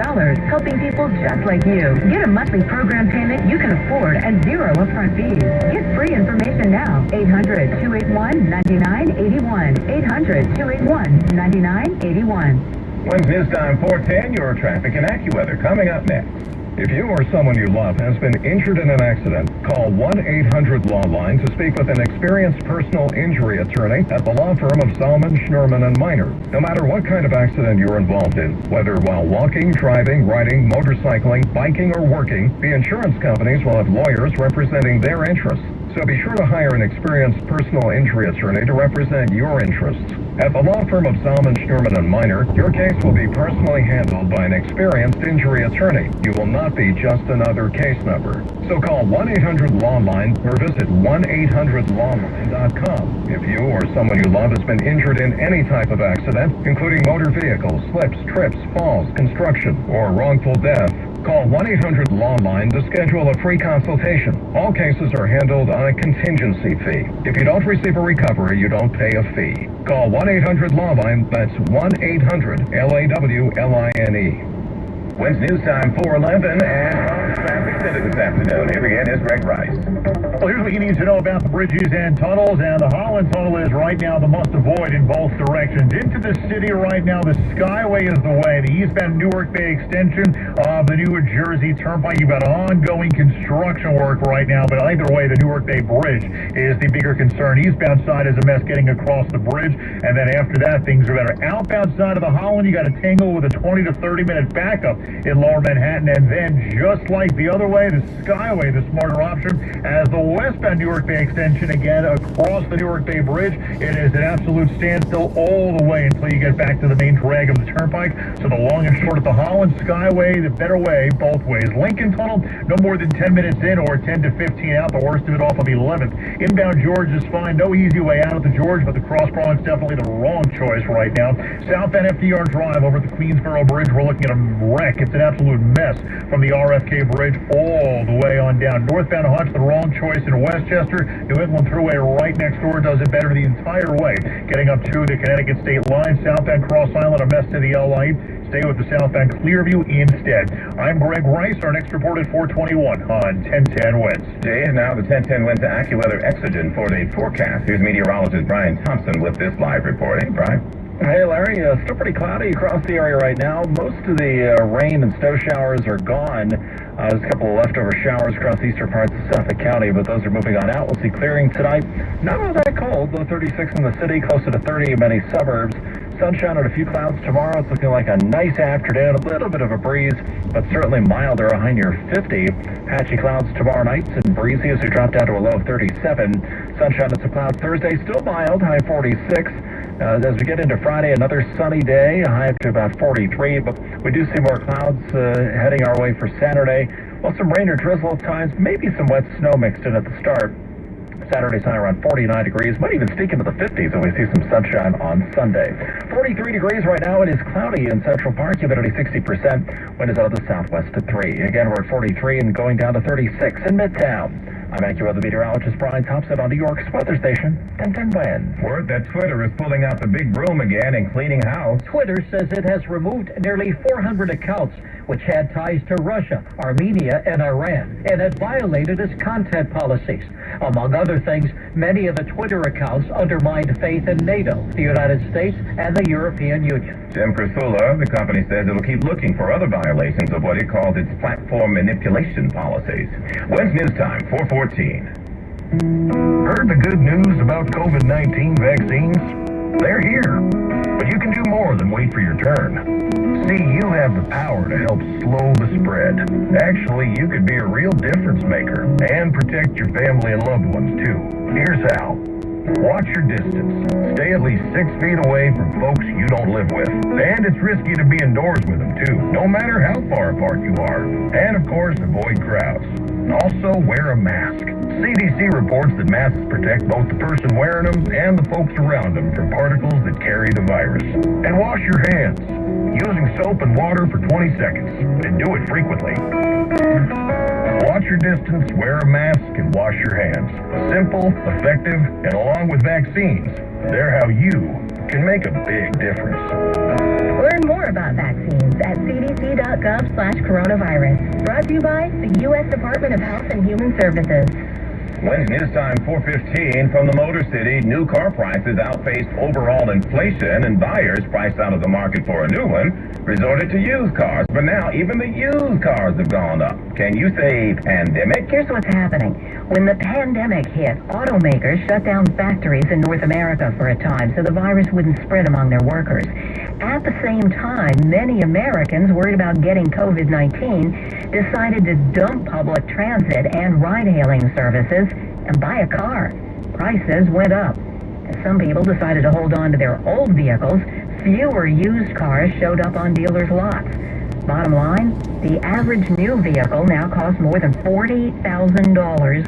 Speaker 8: helping people just like you. Get a monthly program payment you can afford and zero upfront fees. Get free information now. 800-281-9981. 800-281-9981.
Speaker 6: Wins News Time 4:10, your traffic and AccuWeather coming up next.
Speaker 9: If you or someone you love has been injured in an accident, call 1-800-LAW-LINE to speak with an experienced personal injury attorney at the law firm of Salmon, Schnorman, and Minor. No matter what kind of accident you're involved in, whether while walking, driving, riding, motorcycling, biking, or working, the insurance companies will have lawyers representing their interests. So be sure to hire an experienced personal injury attorney to represent your interests. At the law firm of Salmon, Schnorman, and Minor, your case will be personally handled by an experienced injury attorney. You will not be just another case number. So call 1-800-LAW-LINE or visit 1-800-LAWLINE.com. If you or someone you love has been injured in any type of accident, including motor vehicles, slips, trips, falls, construction, or wrongful death, call 1-800-LAW-LINE to schedule a free consultation. All cases are handled on a contingency fee. If you don't receive a recovery, you don't pay a fee. Call 1-800-LAW-LINE. That's 1-800-LAWLINE.
Speaker 6: Wins News Time 4:11, and traffic center this afternoon. Here again is Greg Rice.
Speaker 2: Well, here's what you need to know about the bridges and tunnels, and the Holland Tunnel is right now the must-avoid in both directions. Into the city right now, the Skyway is the way. The eastbound Newark Bay extension of the New Jersey Turnpike, you've got ongoing construction work right now, but either way, the Newark Bay Bridge is the bigger concern. Eastbound side is a mess getting across the bridge, and then after that, things are better. Outbound side of the Holland, you got to tangle with a 20 to 30-minute backup in Lower Manhattan, and then just like the other way, the Skyway, the smarter option, as the westbound Newark Bay extension, again, across the Newark Bay Bridge, it is an absolute standstill all the way until you get back to the main drag of the Turnpike. So the long and short of the Holland Skyway, the better way, both ways. Lincoln Tunnel, no more than 10 minutes in or 10 to 15 out, the worst of it off of 11th. Inbound George is fine, no easy way out of the George, but the Cross Bronx definitely the wrong choice right now. Southbound FDR Drive over at the Queensboro Bridge, we're looking at a wreck. It's an absolute mess from the RFK Bridge all the way on down. Northbound Hutch, the wrong choice in Westchester. New England Thruway right next door does it better the entire way. Getting up to the Connecticut State line. Southbound Cross Island, a mess to the LI. Stay with the southbound Clearview instead. I'm Greg Rice. Our next report at 421 on 1010 Wins.
Speaker 6: Today, now the 1010 Wins AccuWeather Exogen 4-day forecast. Here's meteorologist Brian Thompson with this live reporting. Brian?
Speaker 15: Hey, Larry. Still pretty cloudy across the area right now. Most of the rain and snow showers are gone.
Speaker 9: There's a couple of leftover showers across eastern parts of Suffolk County, but those are moving on out. We'll see clearing tonight. Not all that cold, low 36 in the city, closer to 30 in many suburbs. Sunshine and a few clouds tomorrow. It's looking like a nice afternoon, a little bit of a breeze, but certainly milder, a high near 50. Patchy clouds tomorrow night and breezy as we drop down to a low of 37. Sunshine and some clouds Thursday, still mild, high 46. As we get into Friday, another sunny day, a high up to about 43, but we do see more clouds heading our way for Saturday. Well, some rain or drizzle at times, maybe some wet snow mixed in at the start. Saturday's high around 49 degrees, might even sneak into the 50s when we see some sunshine on Sunday. 43 degrees right now. It is cloudy in Central Park, humidity 60%, wind is out of the southwest at 3. Again, we're at 43 and going down to 36 in Midtown. I'm AccuWeather meteorologist Brian Thompson on New York's weather station, 1010 Winds.
Speaker 6: Word that Twitter is pulling out the big broom again and cleaning house.
Speaker 15: Twitter says it has removed nearly 400 accounts which had ties to Russia, Armenia, and Iran, and it violated its content policies. Among other things, many of the Twitter accounts undermined faith in NATO, the United States, and the European Union.
Speaker 6: Jim Priscilla, the company says it'll keep looking for other violations of what it calls its platform manipulation policies. Wednesday news time, 4:14.
Speaker 9: Heard the good news about COVID-19 vaccines? They're here. But you can do more than wait for your turn. See, you have the power to help slow the spread. Actually, you could be a real difference maker and protect your family and loved ones, too. Here's how. Watch your distance. Stay at least 6 feet away from folks you don't live with. And it's risky to be indoors with them, too, no matter how far apart you are. And, of course, avoid crowds. Also, wear a mask. CDC reports that masks protect both the person wearing them and the folks around them from particles that carry the virus. And wash your hands, using soap and water for 20 seconds, and do it frequently. Watch your distance, wear a mask, and wash your hands. Simple, effective, and along with vaccines, they're how you can make a big difference.
Speaker 1: Learn more about vaccines at cdc.gov/coronavirus. Brought to you by the U.S. Department of Health and Human Services.
Speaker 6: Wednesday news time, 4:15 from the Motor City. New car prices outpaced overall inflation, and buyers priced out of the market for a new one resorted to used cars. But now even the used cars have gone up. Can you say pandemic?
Speaker 1: Here's what's happening. When the pandemic hit, automakers shut down factories in North America for a time so the virus wouldn't spread among their workers. At the same time, many Americans worried about getting COVID-19 decided to dump public transit and ride-hailing services and buy a car. Prices went up. As some people decided to hold on to their old vehicles, fewer used cars showed up on dealers' lots. Bottom line, the average new vehicle now costs more than $40,000.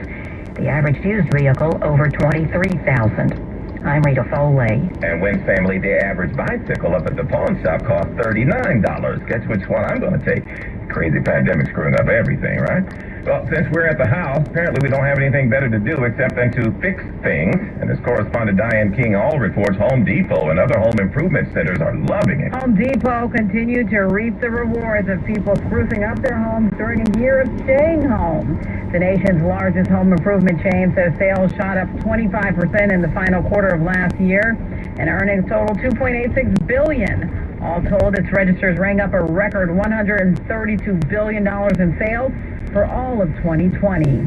Speaker 1: The average used vehicle over $23,000. I'm Rita Foley.
Speaker 6: And when family, the average bicycle up at the pawn shop costs $39. Guess which one I'm going to take? Crazy pandemic screwing up everything, right? Well, since we're at the house, apparently we don't have anything better to do except than to fix things. And as correspondent Diane King all reports, Home Depot and other home improvement centers are loving it.
Speaker 12: Home Depot continued to reap the rewards of people sprucing up their homes during a year of staying home. The nation's largest home improvement chain says sales shot up 25% in the final quarter of last year, and earnings totaled $2.86 billion. All told, its registers rang up a record $132 billion in sales for all of 2020.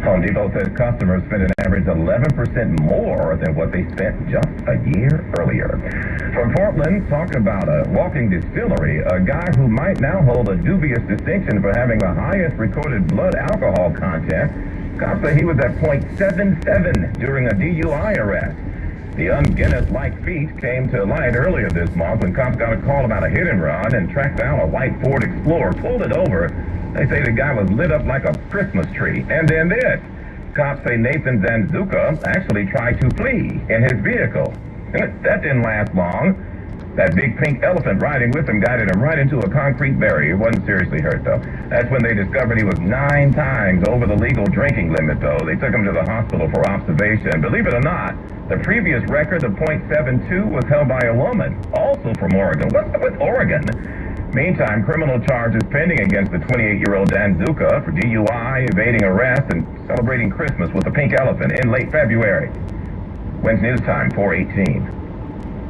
Speaker 6: Home Depot says customers spent an average 11% more than what they spent just a year earlier. From Portland, talking about a walking distillery, a guy who might now hold a dubious distinction for having the highest recorded blood alcohol content. Cops say he was at .77 during a DUI arrest. The un-Guinness-like feat came to light earlier this month when cops got a call about a hit and run and tracked down a white Ford Explorer, pulled it over. They say the guy was lit up like a Christmas tree. And then this. Cops say Nathan Zanzuka actually tried to flee in his vehicle. That didn't last long. That big pink elephant riding with him guided him right into a concrete barrier. He wasn't seriously hurt, though. That's when they discovered he was 9 times over the legal drinking limit, though. They took him to the hospital for observation. Believe it or not, the previous record of .72 was held by a woman, also from Oregon. What's up with Oregon? Meantime, criminal charges pending against the 28-year-old Danzuka for DUI, evading arrest, and celebrating Christmas with a pink elephant in late February. Wednesday news time, 4:18.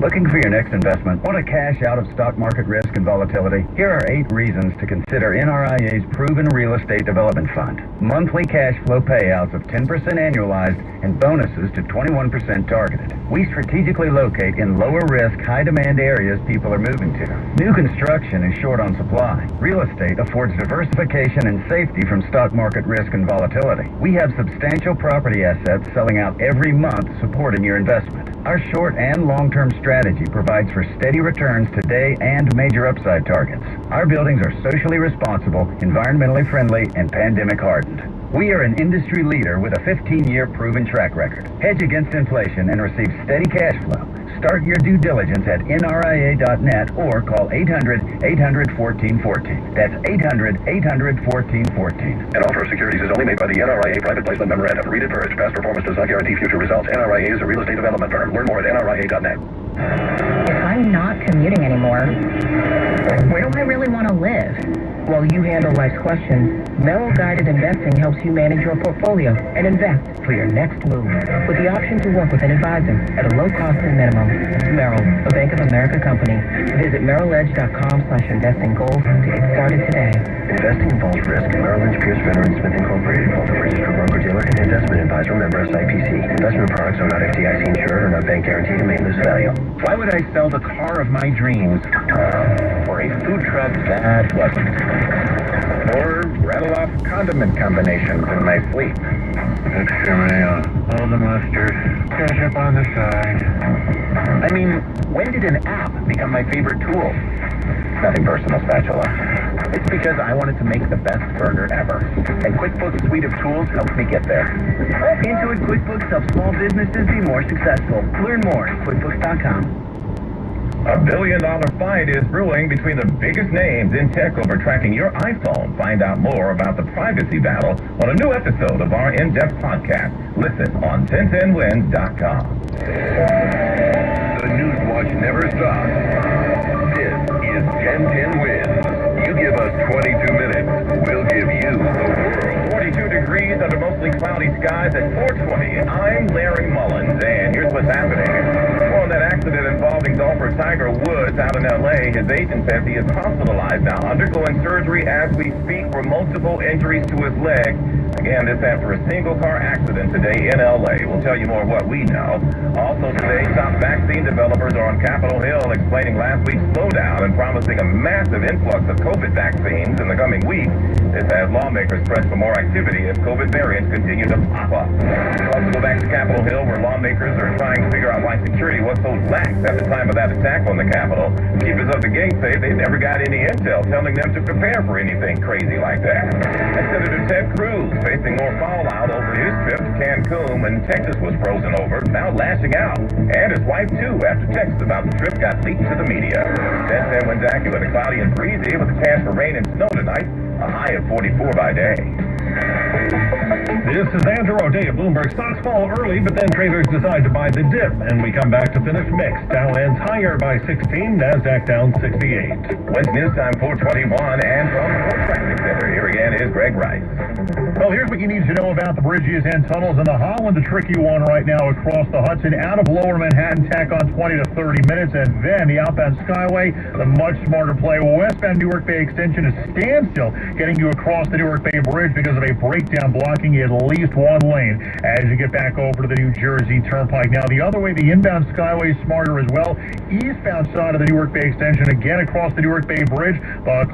Speaker 16: Looking for your next investment? Want to cash out of stock market risk and volatility? Here are 8 reasons to consider NRIA's proven real estate development fund. Monthly cash flow payouts of 10% annualized and bonuses to 21% targeted. We strategically locate in lower risk, high demand areas people are moving to. New construction is short on supply. Real estate affords diversification and safety from stock market risk and volatility. We have substantial property assets selling out every month supporting your investment. Our short and long-term strategy provides for steady returns today and major upside targets. Our buildings are socially responsible, environmentally friendly, and pandemic hardened. We are an industry leader with a 15-year proven track record. Hedge against inflation and receive steady cash flow. Start your due diligence at nria.net or call 800-800-1414. That's 800-800-1414.
Speaker 6: An offer of securities is only made by the NRIA Private Placement Memorandum. Read it first. Past performance does not guarantee future results. NRIA is a real estate development firm. Learn more at nria.net.
Speaker 17: If I'm not commuting anymore, where do I really want to live? While you handle life's questions, Merrill Guided Investing helps you manage your portfolio and invest for your next move with the option to work with an advisor at a low cost and minimum. Merrill, a Bank of America company. Visit merrilledge.com/investing goals to get started today.
Speaker 14: Investing involves risk. Merrill Lynch, Pierce, Veteran Smith Incorporated, Baltimore registered broker-dealer and investment advisor, member SIPC. Investment products are not FDIC insured or not bank guaranteed and may lose value.
Speaker 18: Why would I sell the car of my dreams for a food truck that wasn't? Or rattle off condiment combinations in my sleep?
Speaker 19: Extra mayo, all the mustard, ketchup on the side.
Speaker 18: I mean, when did an app become my favorite tool? Nothing personal, Spatula. It's because I wanted to make the best burger ever. And QuickBooks' suite of tools helps me get there.
Speaker 20: Intuit QuickBooks helps small businesses be more successful. Learn more at QuickBooks.com.
Speaker 6: A billion-dollar fight is brewing between the biggest names in tech over tracking your iPhone. Find out more about the privacy battle on a new episode of our in-depth podcast. Listen on 1010wins.com.
Speaker 13: The News Watch never stops. This is 1010 Wins. You give us 22 minutes, we'll give you the world.
Speaker 6: 42 degrees under mostly cloudy skies at 4:20. I'm Larry Mullins, and here's what's happening. Well, that accident involving golfer Tiger Woods out in L.A., his agent says he is hospitalized now, undergoing surgery as we speak for multiple injuries to his leg. Again, this after a single-car accident today in L.A. We'll tell you more of what we know. Also today, top vaccine developers are on Capitol Hill explaining last week's slowdown and promising a massive influx of COVID vaccines in the coming week. This has lawmakers pressed for more activity as COVID variants continue to pop up. Also go back to Capitol Hill, where lawmakers are trying to figure out why security was so lax at the time of that attack on the Capitol. Keepers of the gate say they never got any intel telling them to prepare for anything crazy like that. And Senator Ted Cruz, facing more fallout over his trip to Cancun when Texas was frozen over, now lashing out. And his wife, too, after texts about the trip got leaked to the media. 1010 Wins accurate, cloudy and breezy with a chance for rain and snow tonight, a high of 44 by day.
Speaker 9: This is Andrew O'Day at Bloomberg. Stocks fall early, but then traders decide to buy the dip, and we come back to finish mixed. Dow ends higher by 16, NASDAQ down 68.
Speaker 6: When's news time 421, and from the Traffic Center, here again is Greg Rice.
Speaker 9: Well, here's what you need to know about the bridges and tunnels in the Holland. A tricky one right now across the Hudson out of Lower Manhattan, tack on 20 to 30 minutes, and then the outbound Skyway, the much smarter play. Westbound Newark Bay extension is standstill, getting you across the Newark Bay Bridge because of a breakdown blocking at least one lane as you get back over to the New Jersey Turnpike. Now, the other way, the inbound Skyway is smarter as well. Eastbound side of the Newark Bay extension, again across the Newark Bay Bridge,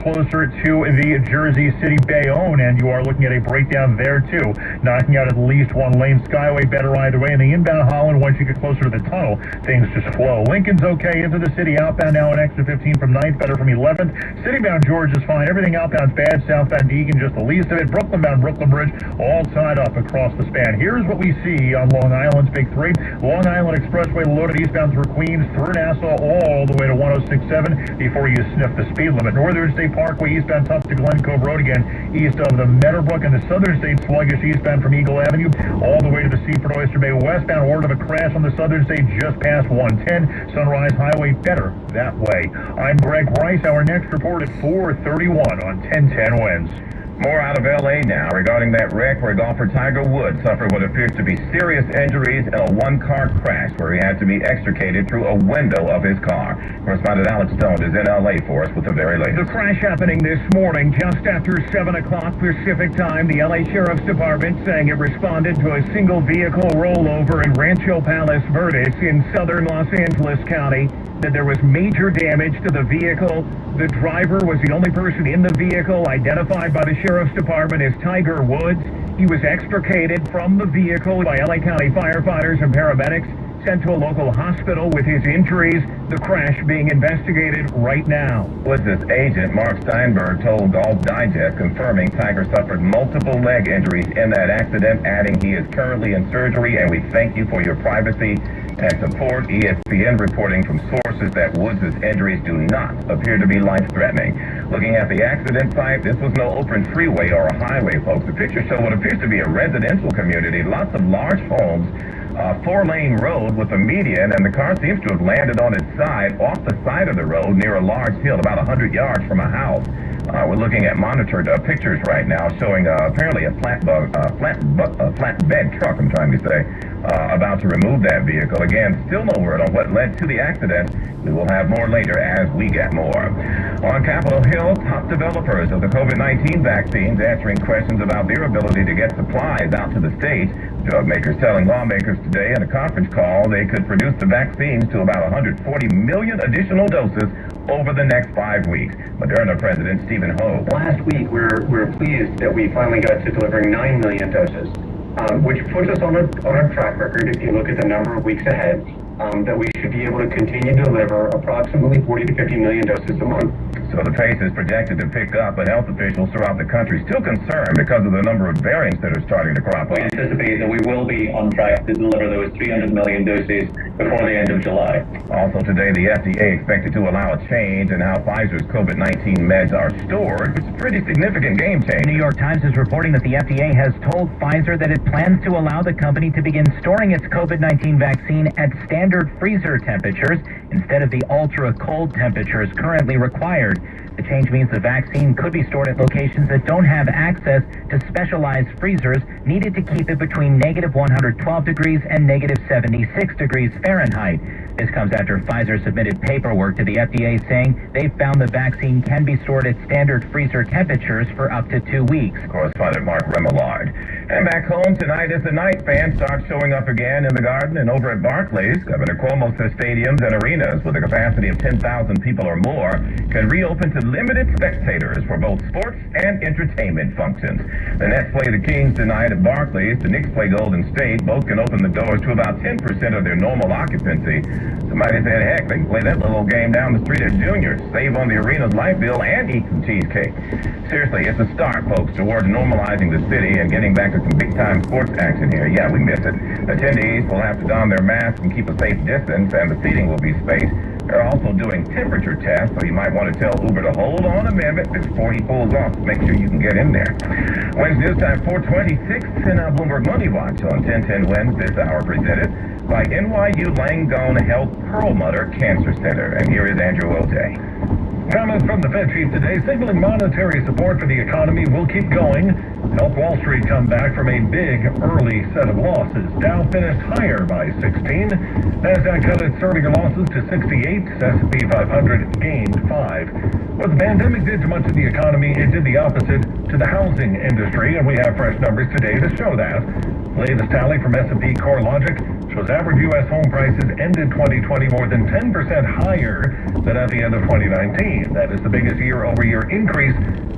Speaker 9: closer to the Jersey City Bayonne, and you are looking at a breakdown there too, knocking out at least one lane. Skyway better either way, and the inbound Holland, once you get closer to the tunnel, things just flow. Lincoln's okay into the city, outbound now an extra 15 from 9th, better from 11th. Citybound George is fine, everything outbound's bad, southbound Egan just the least of it. Brooklyn bound Brooklyn Bridge, all tied up across the span. Here's what we see on Long Island's Big Three. Long Island Expressway loaded eastbound through Queens, through Nassau, all the way to 106.7 before you sniff the speed limit. Northern State Parkway eastbound tough to Glen Cove Road again, east of the Meadowbrook, and the Southern State sluggish eastbound from Eagle Avenue all the way to the Seaford Oyster Bay. Westbound word of a crash on the Southern State just past 110. Sunrise Highway better that way. I'm Greg Rice. Our next report at 4:31 on 1010 Wins.
Speaker 6: More out of L.A. now regarding that wreck where golfer Tiger Woods suffered what appears to be serious injuries in a one-car crash where he had to be extricated through a window of his car. Correspondent Alex Stone is in L.A. for us with the very latest.
Speaker 2: The crash happening this morning just after 7 o'clock Pacific time. The L.A. Sheriff's Department saying it responded to a single vehicle rollover in Rancho Palos Verdes in southern Los Angeles County. That there was major damage to the vehicle. The driver was the only person in the vehicle identified by the Sheriff's Department as Tiger Woods. He was extricated from the vehicle by LA County firefighters and paramedics, sent to a local hospital with his injuries. The crash being investigated right now.
Speaker 6: Woods' agent, Mark Steinberg, told Golf Digest, confirming Tiger suffered multiple leg injuries in that accident, adding he is currently in surgery and we thank you for your privacy and support. ESPN reporting from sources that Woods' injuries do not appear to be life-threatening. Looking at the accident site, this was no open freeway or a highway, folks. The pictures show what appears to be a residential community, lots of large homes, a 4-lane road with a median, and the car seems to have landed on its side, off the side of the road near a large hill, about 100 yards from a house. We're looking at monitored pictures right now showing apparently a flatbed truck, I'm trying to say, about to remove that vehicle. Again, still no word on what led to the accident. We will have more later as we get more. On Capitol Hill, top developers of the COVID-19 vaccines answering questions about their ability to get supplies out to the states. Drug makers telling lawmakers today in a conference call they could produce the vaccines to about 140 million additional doses over the next 5 weeks. Moderna President Stephen Hoge.
Speaker 21: Last week, we're pleased that we finally got to delivering 9 million doses, which puts us on a track record, if you look at the number of weeks ahead, that we should be able to continue to deliver approximately 40 to 50 million doses a month.
Speaker 6: So the pace is projected to pick up, but health officials throughout the country still concerned because of the number of variants that are starting to crop up.
Speaker 22: We anticipate that we will be on track to deliver those 300 million doses before the end of July.
Speaker 6: Also today, the FDA expected to allow a change in how Pfizer's COVID-19 meds are stored, which is a pretty significant game change.
Speaker 23: The New York Times is reporting that the FDA has told Pfizer that it plans to allow the company to begin storing its COVID-19 vaccine at standard freezer temperatures instead of the ultra-cold temperatures currently required. The change means the vaccine could be stored at locations that don't have access to specialized freezers needed to keep it between negative 112 degrees and negative 76 degrees Fahrenheit. This comes after Pfizer submitted paperwork to the FDA saying they found the vaccine can be stored at standard freezer temperatures for up to 2 weeks.
Speaker 6: Correspondent Mark Remillard. And back home tonight as the night fans start showing up again in the Garden and over at Barclays. Governor Cuomo says stadiums and arenas with a capacity of 10,000 people or more can reopen to limited spectators for both sports and entertainment functions. The Nets play the Kings tonight at Barclays. The Knicks play Golden State. Both can open the doors to about 10% of their normal occupancy. Somebody said, heck, they can play that little game down the street at Junior's, save on the arena's light bill, and eat some cheesecake. Seriously, it's a start, folks, towards normalizing the city and getting back to some big-time sports action here. Yeah, we miss it. Attendees will have to don their masks and keep a safe distance, and the seating will be spaced. They're also doing temperature tests, so you might want to tell Uber to hold on a minute before he pulls off to make sure you can get in there. Wednesday news time 426 in Bloomberg Money Watch on 1010 Wins this hour presented by NYU Langone Health Perlmutter Cancer Center. And here is Andrew Ote.
Speaker 9: Comments from the Fed chief today signaling monetary support for the economy will keep going. Help Wall Street come back from a big early set of losses. Dow finished higher by 16. Nasdaq cut its earlier losses to 68. S&P 500 gained 5. What the pandemic did to much of the economy, it did the opposite to the housing industry, and we have fresh numbers today to show that. Latest tally from S&P CoreLogic shows average U.S. home prices ended 2020 more than 10% higher than at the end of 2019. That is the biggest year-over-year increase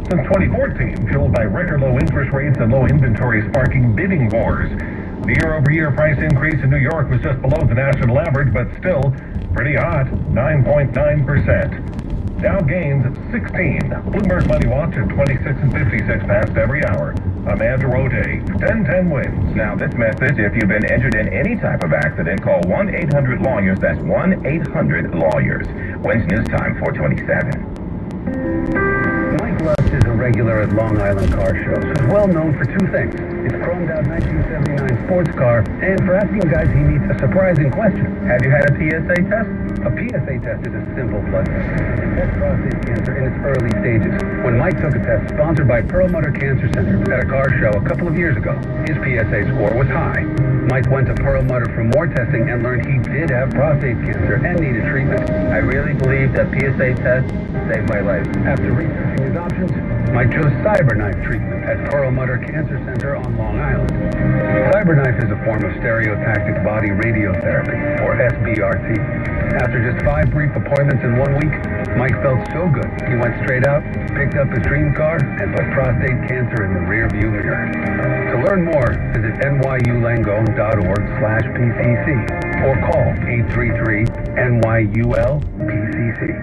Speaker 9: since 2014, fueled by record low interest rates and low inventory sparking bidding wars. The year-over-year price increase in New York was just below the national average, but still pretty hot, 9.9%. Dow gains 16. Bloomberg Money Watch at 26 and 56 past every hour. I'm Andrew O'Day. 1010 Wins.
Speaker 6: Now this message, if you've been injured in any type of accident, call 1-800-LAWYERS. That's 1-800-LAWYERS. Wins News Time 427.
Speaker 7: Mike Lust is
Speaker 16: a regular at Long Island car shows. He's well known for two things: his chromed out 1979 sports car, and for asking guys he meets a surprising question. Have you had a PSA test? A PSA test is a simple blood test. It tests prostate cancer in its early stages. When Mike took a test sponsored by Perlmutter Cancer Center at a car show a couple of years ago, his PSA score was high. Mike went to Perlmutter for more testing and learned he did have prostate cancer and needed treatment. I really believe that PSA test saved my life. After researching his options, Mike chose CyberKnife treatment at Perlmutter Cancer Center on Long Island. CyberKnife is a form of stereotactic body radiotherapy, or SBRT. After just 5 brief appointments in 1 week, Mike felt so good, he went straight out, picked up his dream car, and put prostate cancer in the rearview mirror. To learn more, visit nyulango.org/PCC or call 833-NYUL-PCC.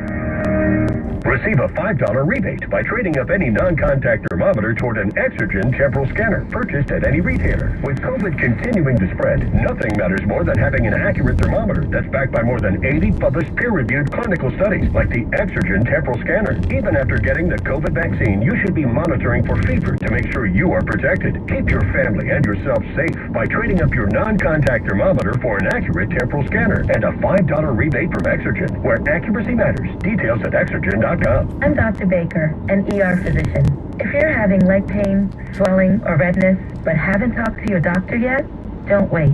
Speaker 6: Receive a $5 rebate by trading up any non-contact thermometer toward an Exergen temporal scanner purchased at any retailer. With COVID continuing to spread, nothing matters more than having an accurate thermometer that's backed by more than 80 published peer-reviewed clinical studies like the Exergen temporal scanner. Even after getting the COVID vaccine, you should be monitoring for fever to make sure you are protected. Keep your family and yourself safe by trading up your non-contact thermometer for an accurate temporal scanner and a $5 rebate from Exergen, where accuracy matters. Details at Exergen.com.
Speaker 1: I'm Dr. Baker, an ER physician. If you're having leg pain, swelling, or redness, but haven't talked to your doctor yet, don't wait.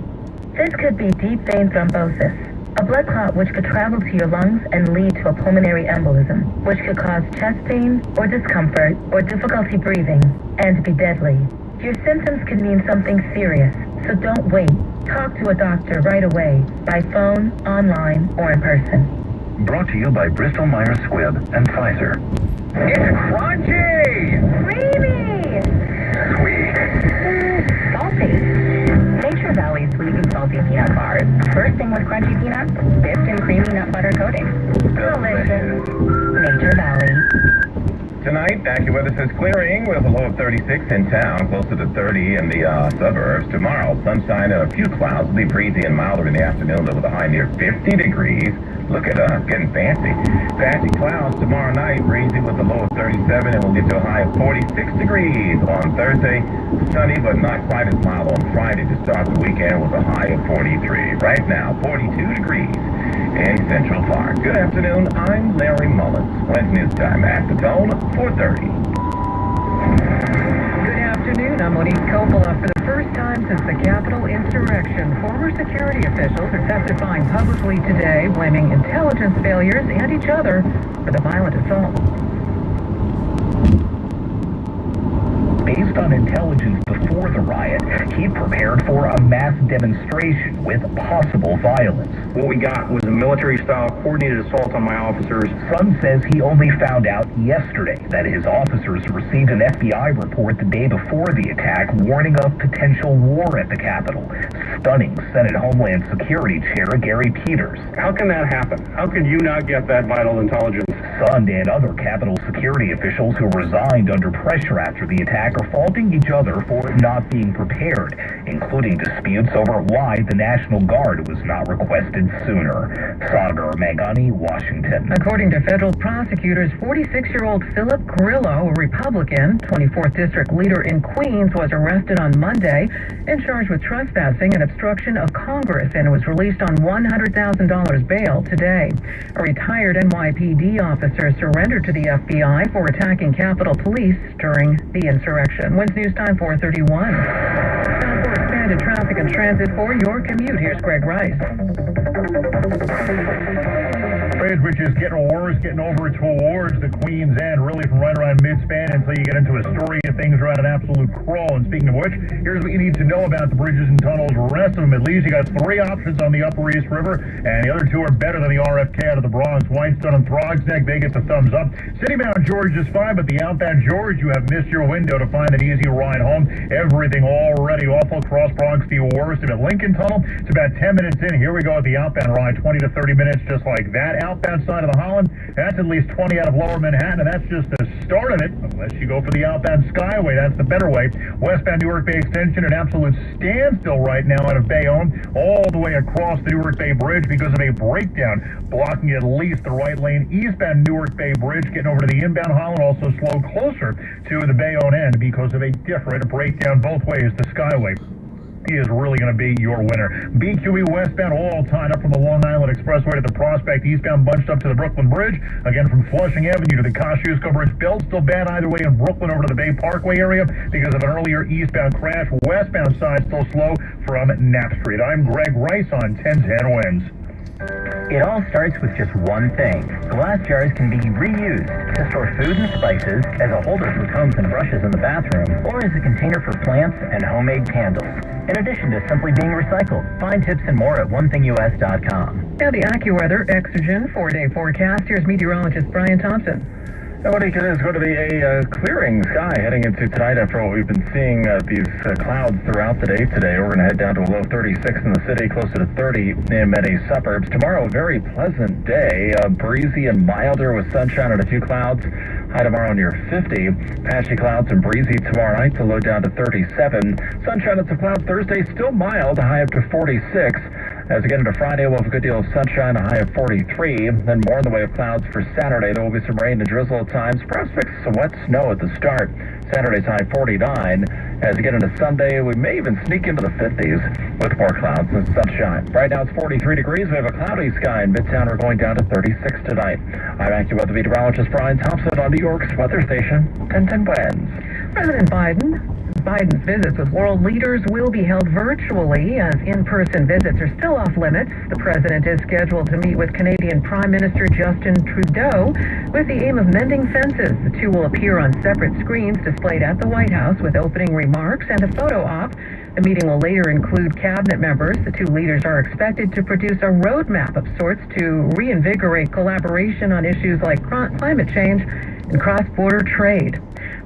Speaker 1: This could be deep vein thrombosis, a blood clot which could travel to your lungs and lead to a pulmonary embolism, which could cause chest pain or discomfort or difficulty breathing and be deadly. Your symptoms could mean something serious, so don't wait. Talk to a doctor right away, by phone, online, or in person.
Speaker 14: Brought to you by Bristol Myers Squibb and Pfizer.
Speaker 6: It's crunchy!
Speaker 1: Creamy!
Speaker 14: Sweet.
Speaker 17: Salty. Nature Valley sweet and salty peanut bars. Bursting with crunchy peanuts, dipped in creamy nut butter coating.
Speaker 1: Delicious.
Speaker 17: Nature Valley.
Speaker 18: Tonight, AccuWeather says clearing with a low of 36 in town, closer to 30 in the suburbs. Tomorrow, sunshine and a few clouds will be breezy and milder in the afternoon, though with a high near 50 degrees. Look at us, getting fancy. Patchy clouds tomorrow night, breezy with a low of 37, and we'll get to a high of 46 degrees on Thursday. Sunny, but not quite as mild on Friday to start the weekend with a high of 43. Right now, 42 degrees in Central Park. Good afternoon, I'm Larry Mullins. When's news time? At the tone, 4:30.
Speaker 7: Good afternoon, I'm Monique Coppola. For the first time since the Capitol insurrection, former security officials are testifying publicly today, blaming intelligence failures and each other for the violent assault.
Speaker 23: Based on intelligence before the riot, he prepared for a mass demonstration with possible violence.
Speaker 3: What we got was a military-style coordinated assault on my officers.
Speaker 23: Sun says he only found out yesterday that his officers received an FBI report the day before the attack warning of potential war at the Capitol, stunning Senate Homeland Security Chair Gary Peters.
Speaker 3: How can that happen? How can you not get that vital intelligence?
Speaker 23: Sun and other Capitol security officials who resigned under pressure after the attack are faulting each other for not being prepared, including disputes over why the National Guard was not requested sooner. Sagar Magani, Washington.
Speaker 7: According to federal prosecutors, 46-year-old Philip Grillo, a Republican, 24th District leader in Queens, was arrested on Monday and charged with trespassing and obstruction of Congress and was released on $100,000 bail today. A retired NYPD officer surrendered to the FBI for attacking Capitol Police during the insurrection. When's news time? 4:31. Time for expanded traffic and transit for your commute. Here's Greg Rice.
Speaker 9: Which is getting worse, getting over towards the Queens End, really from right around mid-span until you get into Astoria. Things are at an absolute crawl. And speaking of which, here's what you need to know about the bridges and tunnels. The rest of them, at least, you got 3 options on the Upper East River, and the other 2 are better than the RFK out of the Bronx. Whitestone and Throgs Neck, they get the thumbs up. Citybound George is fine, but the outbound George, you have missed your window to find an easy ride home. Everything already awful. Cross Bronx, the worst of it. Lincoln Tunnel, it's about 10 minutes in. Here we go at the outbound ride, 20 to 30 minutes, just like that. Outbound side of the Holland, that's at least 20 out of Lower Manhattan, and that's just the start of it, unless you go for the outbound Skyway. That's the better way. Westbound Newark Bay Extension, an absolute standstill right now out of Bayonne, all the way across the Newark Bay Bridge because of a breakdown, blocking at least the right lane. Eastbound Newark Bay Bridge, getting over to the inbound Holland, also slow closer to the Bayonne end because of a different breakdown both ways to Skyway. He is really going to be your winner. BQE westbound, all tied up from the Long Island Expressway to the Prospect. Eastbound bunched up to the Brooklyn Bridge. Again, from Flushing Avenue to the Kosciuszko Bridge. Built still bad either way in Brooklyn over to the Bay Parkway area because of an earlier eastbound crash. Westbound side still slow from Knapp Street. I'm Greg Rice on 1010 Wins.
Speaker 23: It all starts with just one thing. Glass jars can be reused to store food and spices, as a holder for combs and brushes in the bathroom, or as a container for plants and homemade candles. In addition to simply being recycled. Find tips and more at onethingus.com.
Speaker 7: Now the AccuWeather Exogen 4-day forecast. Here's meteorologist Brian Thompson.
Speaker 18: What is going to be a clearing sky heading into tonight after what we've been seeing these clouds throughout the day today. We're going to head down to a low 36 in the city, closer to 30 in many suburbs. Tomorrow, a very pleasant day, breezy and milder with sunshine and a few clouds. High tomorrow near 50. Patchy clouds and breezy tomorrow night, the low down to 37. Sunshine and some clouds Thursday, still mild, high up to 46. As we get into Friday, we'll have a good deal of sunshine, a high of 43. Then more in the way of clouds for Saturday. There will be some rain and drizzle at times, perhaps some wet snow at the start. Saturday's high 49. As we get into Sunday, we may even sneak into the 50s with more clouds and sunshine. Right now it's 43 degrees. We have a cloudy sky in Midtown. We're going down to 36 tonight. I'm AccuWeather meteorologist Brian Thompson on New York's weather station, 1010 Winds.
Speaker 7: President Biden's visits with world leaders will be held virtually, as in-person visits are still off limits. The president is scheduled to meet with Canadian Prime Minister Justin Trudeau with the aim of mending fences. The two will appear on separate screens displayed at the White House with opening remarks and a photo op. The meeting will later include cabinet members. The two leaders are expected to produce a roadmap of sorts to reinvigorate collaboration on issues like climate change and cross-border trade.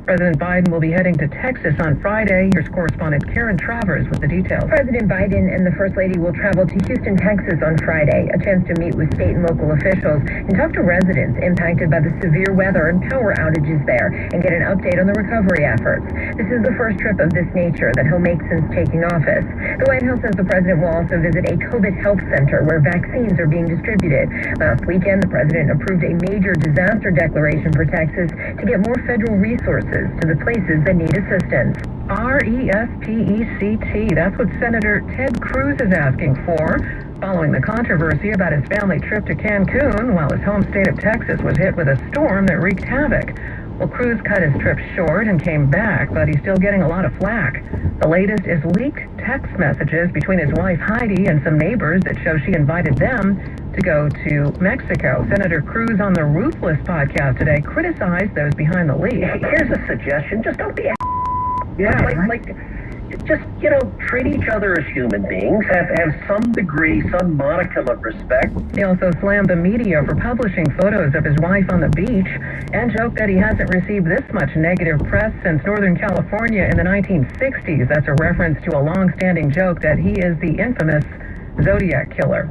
Speaker 7: President Biden will be heading to Texas on Friday. Here's correspondent Karen Travers with the details.
Speaker 4: President Biden and the First Lady will travel to Houston, Texas on Friday, a chance to meet with state and local officials and talk to residents impacted by the severe weather and power outages there and get an update on the recovery efforts. This is the first trip of this nature that he'll make since taking office. The White House says the president will also visit a COVID health center where vaccines are being distributed. Last weekend, the president approved a major disaster declaration for Texas to get more federal resources to the places that need assistance.
Speaker 7: RESPECT, that's what Senator Ted Cruz is asking for, following the controversy about his family trip to Cancun while his home state of Texas was hit with a storm that wreaked havoc. Well, Cruz cut his trip short and came back, but he's still getting a lot of flack. The latest is leaked text messages between his wife Heidi and some neighbors that show she invited them to go to Mexico. Senator Cruz on the Ruthless podcast today criticized those behind the leak.
Speaker 5: Here's a suggestion: just don't be a just treat each other as human beings. Have some degree, some modicum of respect.
Speaker 7: He also slammed the media for publishing photos of his wife on the beach and joked that he hasn't received this much negative press since Northern California in the 1960s. That's a reference to a long-standing joke that he is the infamous Zodiac killer.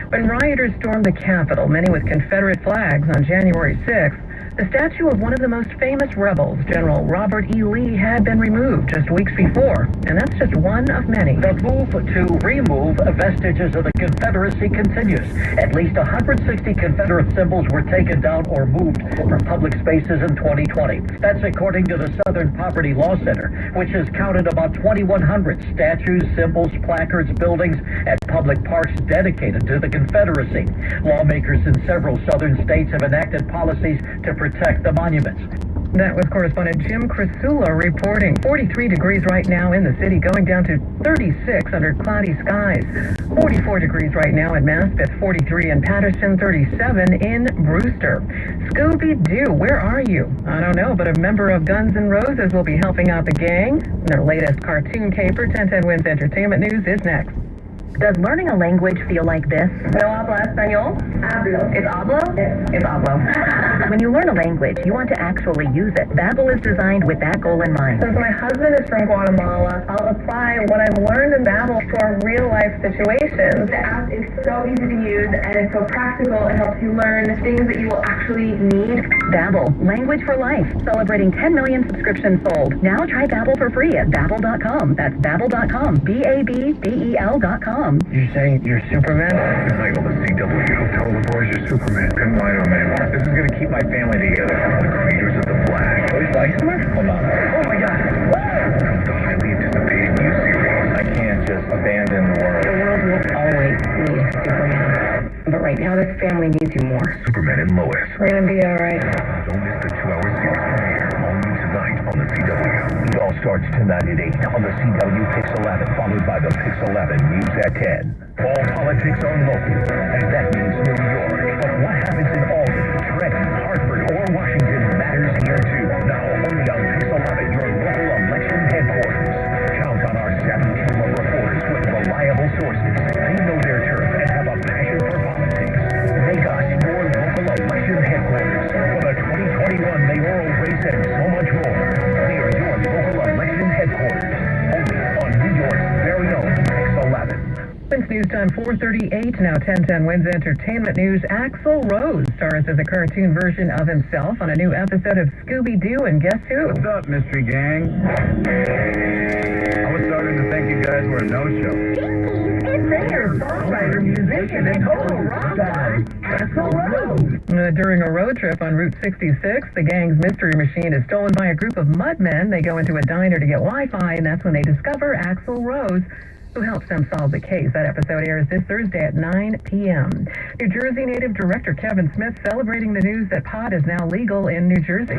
Speaker 7: When rioters stormed the Capitol, many with Confederate flags, on January 6th, the statue of one of the most famous rebels, General Robert E. Lee, had been removed just weeks before, and that's just one of many.
Speaker 15: The move to remove vestiges of the Confederacy continues. At least 160 Confederate symbols were taken down or moved from public spaces in 2020. That's according to the Southern Poverty Law Center, which has counted about 2,100 statues, symbols, placards, buildings, and public parks dedicated to the Confederacy. Lawmakers in several southern states have enacted policies to protect the monuments.
Speaker 7: That was correspondent Jim Crisula reporting. 43 degrees right now in the city, going down to 36 under cloudy skies. 44 degrees right now in Maspeth, 43 in Patterson, 37 in Brewster. Scooby-Doo, where are you? I don't know, but a member of Guns N' Roses will be helping out the gang. Their latest cartoon caper, 1010 Wins Entertainment News, is next.
Speaker 4: Does learning a language feel like this?
Speaker 17: No habla español? Hablo. It's hablo? It's hablo.
Speaker 4: When you learn a language, you want to actually use it. Babbel is designed with that goal in mind.
Speaker 17: Since my husband is from Guatemala, I'll apply what I've learned in Babbel to our real-life situations. The app is so easy to use and it's so practical. It helps you learn things that you will actually need.
Speaker 4: Babbel, language for life. Celebrating 10 million subscriptions sold. Now try Babbel for free at Babbel.com. That's Babbel.com. Babbel.com.
Speaker 19: You say you're Superman? It's like all the CW. Tell the boys you're Superman. Couldn't lie to them anymore. This is gonna keep my family together. The creators of the Flash. Oh, he's like somewhere? Hold on. Oh my God. Comes the highly anticipated new series. I can't just abandon the world.
Speaker 17: The world will always need Superman. But right now, this family needs you more.
Speaker 19: Superman and Lois.
Speaker 17: We're gonna be alright.
Speaker 19: Don't miss the 2-hour series premiere. All new tonight on the CW. It all starts tonight at 8 on the CW Pix 11, followed by the Pix 11 News at 10. All politics are local, and that means New York. But what happens in Albany, Trenton, Hartford, or Washington matters here too. Now, only on Pix 11, your local election headquarters. Count on our 7 team of reporters with reliable sources. They know their turf and have a passion for politics. Make us your local election headquarters for the 2021 mayoral race and so much more. We are your local election headquarters, only on New York's very own Pix 11.
Speaker 4: It's news time 4:38, now 10:10 Wins Entertainment News. Axl Rose stars as a cartoon version of himself on a new episode of Scooby-Doo, and guess who?
Speaker 19: What's up, Mystery Gang? I was starting to think you guys were a no-show.
Speaker 2: It's singer, songwriter, musician, and total rock star, Axl Rose.
Speaker 4: During a road trip on Route 66, the gang's mystery machine is stolen by a group of mudmen. They go into a diner to get Wi-Fi, and that's when they discover Axl Rose, who helps them solve the case. That episode airs this Thursday at 9 p.m. New Jersey native director Kevin Smith celebrating the news that pot is now legal in New Jersey.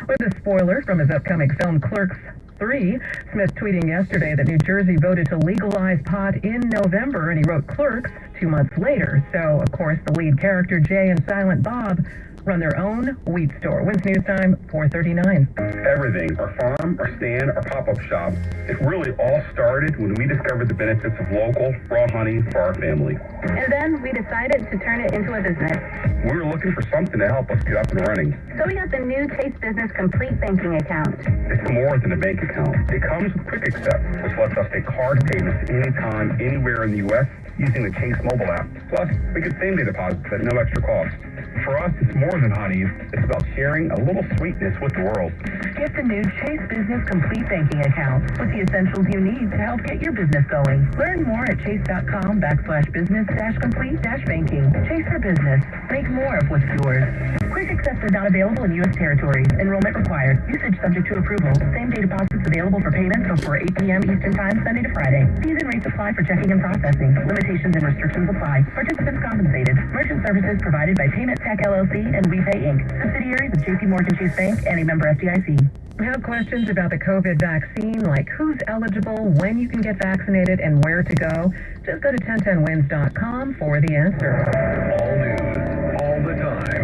Speaker 4: With a spoiler from his upcoming film Clerks 3, Smith tweeting yesterday that New Jersey voted to legalize pot in November, and he wrote Clerks 2 months later. So, of course, the lead character Jay and Silent Bob run their own weed store. Wins News Time 4:39.
Speaker 8: Everything, our farm, our stand, our pop-up shop, it really all started when we discovered the benefits of local raw honey for our family.
Speaker 1: And then we decided to turn it into a business.
Speaker 8: We were looking for something to help us get up and running.
Speaker 1: So we got the new Chase Business Complete Banking Account.
Speaker 8: It's more than a bank account. It comes with Quick Accept, which lets us take card payments anytime, anywhere in the U.S. using the Chase mobile app. Plus, we get same-day deposits at no extra cost. For us, it's more than honey. It's about sharing a little sweetness with the world.
Speaker 4: Get the new Chase Business Complete Banking Account with the essentials you need to help get your business going. Learn more at chase.com/business-complete-banking. Chase for business. Make more of what's yours. Quick Accept is not available in U.S. territories. Enrollment required. Usage subject to approval. Same-day deposits available for payments before 8 p.m. Eastern Time, Sunday to Friday. Fees and rates apply for checking and processing. Limitations and restrictions apply. Participants compensated. Merchant services provided by Payment Tech LLC and WePay Inc. Subsidiaries of J.P. Morgan Chase Bank and a member FDIC. Have questions about the COVID vaccine, like who's eligible, when you can get vaccinated, and where to go? Just go to 1010wins.com for the answer.
Speaker 13: All news, all the time.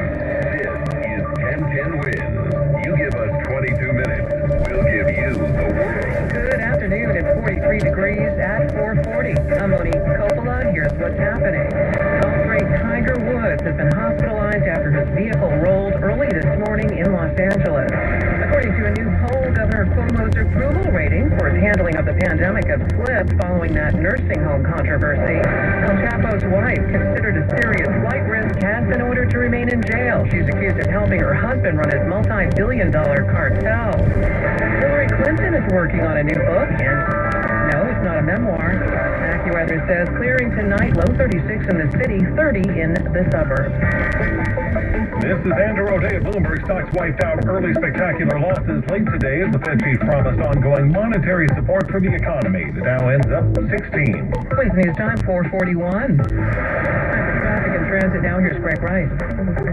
Speaker 13: This is 1010 Wins. You give us 22 minutes, we'll give you the world.
Speaker 4: Good afternoon. It's 43 degrees at 440. I'm Monique Coppola. Here's what's happening. Golf great Tiger Woods has been hospitalized after his vehicle rolled early this morning in Los Angeles. According to a new poll, Governor Cuomo's approval rating for his handling of the pandemic have slipped following that nursing home controversy. El Chapo's wife, considered a serious flight risk, has been ordered to remain in jail. She's accused of helping her husband run his multi-billion-dollar cartel. Hillary Clinton is working on a new book, and no, it's not a memoir. AccuWeather says clearing tonight, low 36 in the city, 30 in the suburbs.
Speaker 9: This is Andrew O'Day at Bloomberg. Stocks wiped out early spectacular losses late today as the Fed chief promised ongoing monetary support for the economy. The Dow ends up 16.
Speaker 4: Please News Time 441. Traffic and Transit now. Here's Greg Rice.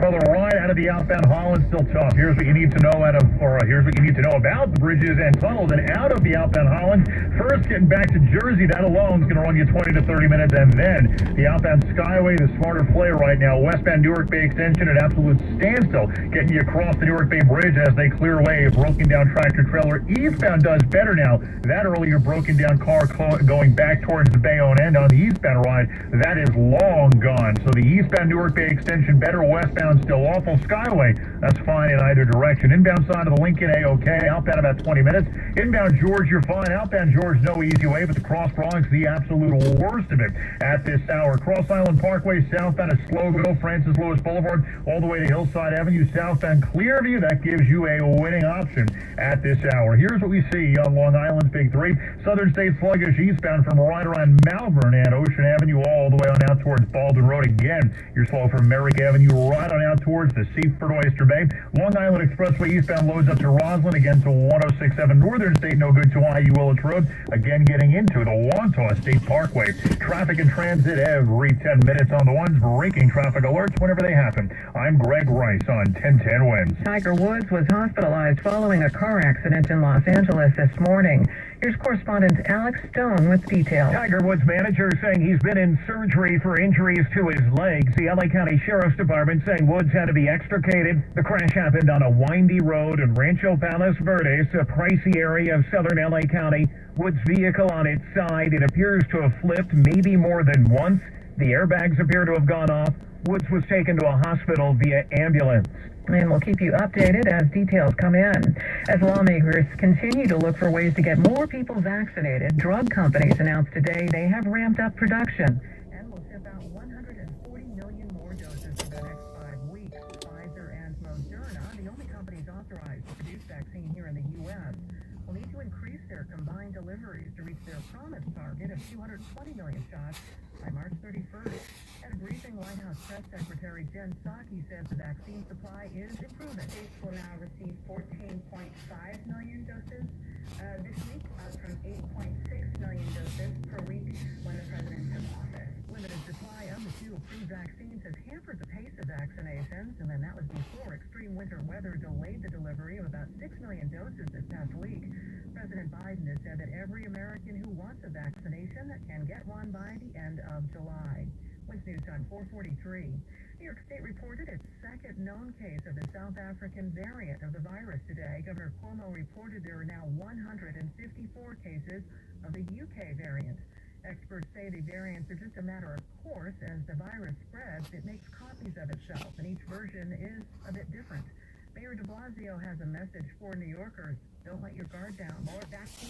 Speaker 10: Well, the ride out of the outbound Holland's still tough. Here's what you need to know here's what you need to know about the bridges and tunnels and out of the outbound Holland. First, getting back to Jersey, that alone is going to run you 20 to 30 minutes, and then the outbound Skyway, the smarter play right now. Westbound Newark Bay Extension at absolute standstill, getting you across the Newark Bay Bridge as they clear away a broken down tractor trailer. Eastbound does better now. That earlier broken down car going back towards the Bayonne end on the eastbound ride, that is long gone. So the eastbound Newark Bay Extension better, westbound still awful. Skyway, that's fine in either direction. Inbound side of the Lincoln, A-OK. Outbound about 20 minutes. Inbound George, you're fine. Outbound George, no easy way, but the Cross Bronx, the absolute worst of it at this hour. Cross Island Parkway, southbound is slow go. Francis Lewis Boulevard, all the way to Hillside Avenue, southbound Clearview. That gives you a winning option at this hour. Here's what we see on Long Island's Big Three. Southern State sluggish eastbound from right around Malvern and Ocean Avenue all the way on out towards Baldwin Road. Again, you're slow from Merrick Avenue right on out towards the Seaford Oyster Bay. Long Island Expressway eastbound loads up to Roslyn, again to 1067. Northern State no good to IU Willits Road, again getting into the Wantagh State Parkway. Traffic and transit every 10 minutes on the ones, breaking traffic alerts whenever they happen. I'm Greg Rice on 1010 Wins.
Speaker 4: Tiger Woods was hospitalized following a car accident in Los Angeles this morning. Here's correspondent Alex Stone with details.
Speaker 10: Tiger Woods' manager saying he's been in surgery for injuries to his legs. The LA County Sheriff's Department saying Woods had to be extricated. The crash happened on a windy road in Rancho Palos Verdes, a pricey area of southern LA County. Woods' vehicle on its side, it appears to have flipped maybe more than once. The airbags appear to have gone off. Woods was taken to a hospital via ambulance.
Speaker 4: And we'll keep you updated as details come in. As lawmakers continue to look for ways to get more people vaccinated, drug companies announced today they have ramped up production and will ship out 140 million more doses in the next 5 weeks. Pfizer and Moderna, the only companies authorized to produce vaccine here in the U.S., will need to increase their combined deliveries to reach their promised target of 220 million shots by March 31st. At a briefing, White House Press Secretary Jen Psaki says the vaccine supply is improving.
Speaker 1: States will now receive 14.5 million doses this week, up from 8.6 million doses per week when the president took office.
Speaker 4: Limited supply of the two approved vaccines has hampered the pace of vaccinations, and then that was before extreme winter weather delayed the delivery of about 6 million doses this past week. President Biden has said that every American who wants a vaccination can get one by the end of July. Wins News Time 4:43. New York State reported its second known case of the South African variant of the virus today. Governor Cuomo reported there are now 154 cases of the UK variant. Experts say the variants are just a matter of course. As the virus spreads, it makes copies of itself, and each version is a bit different. Mayor de Blasio has a message for New Yorkers. Don't let your guard down. More vaccine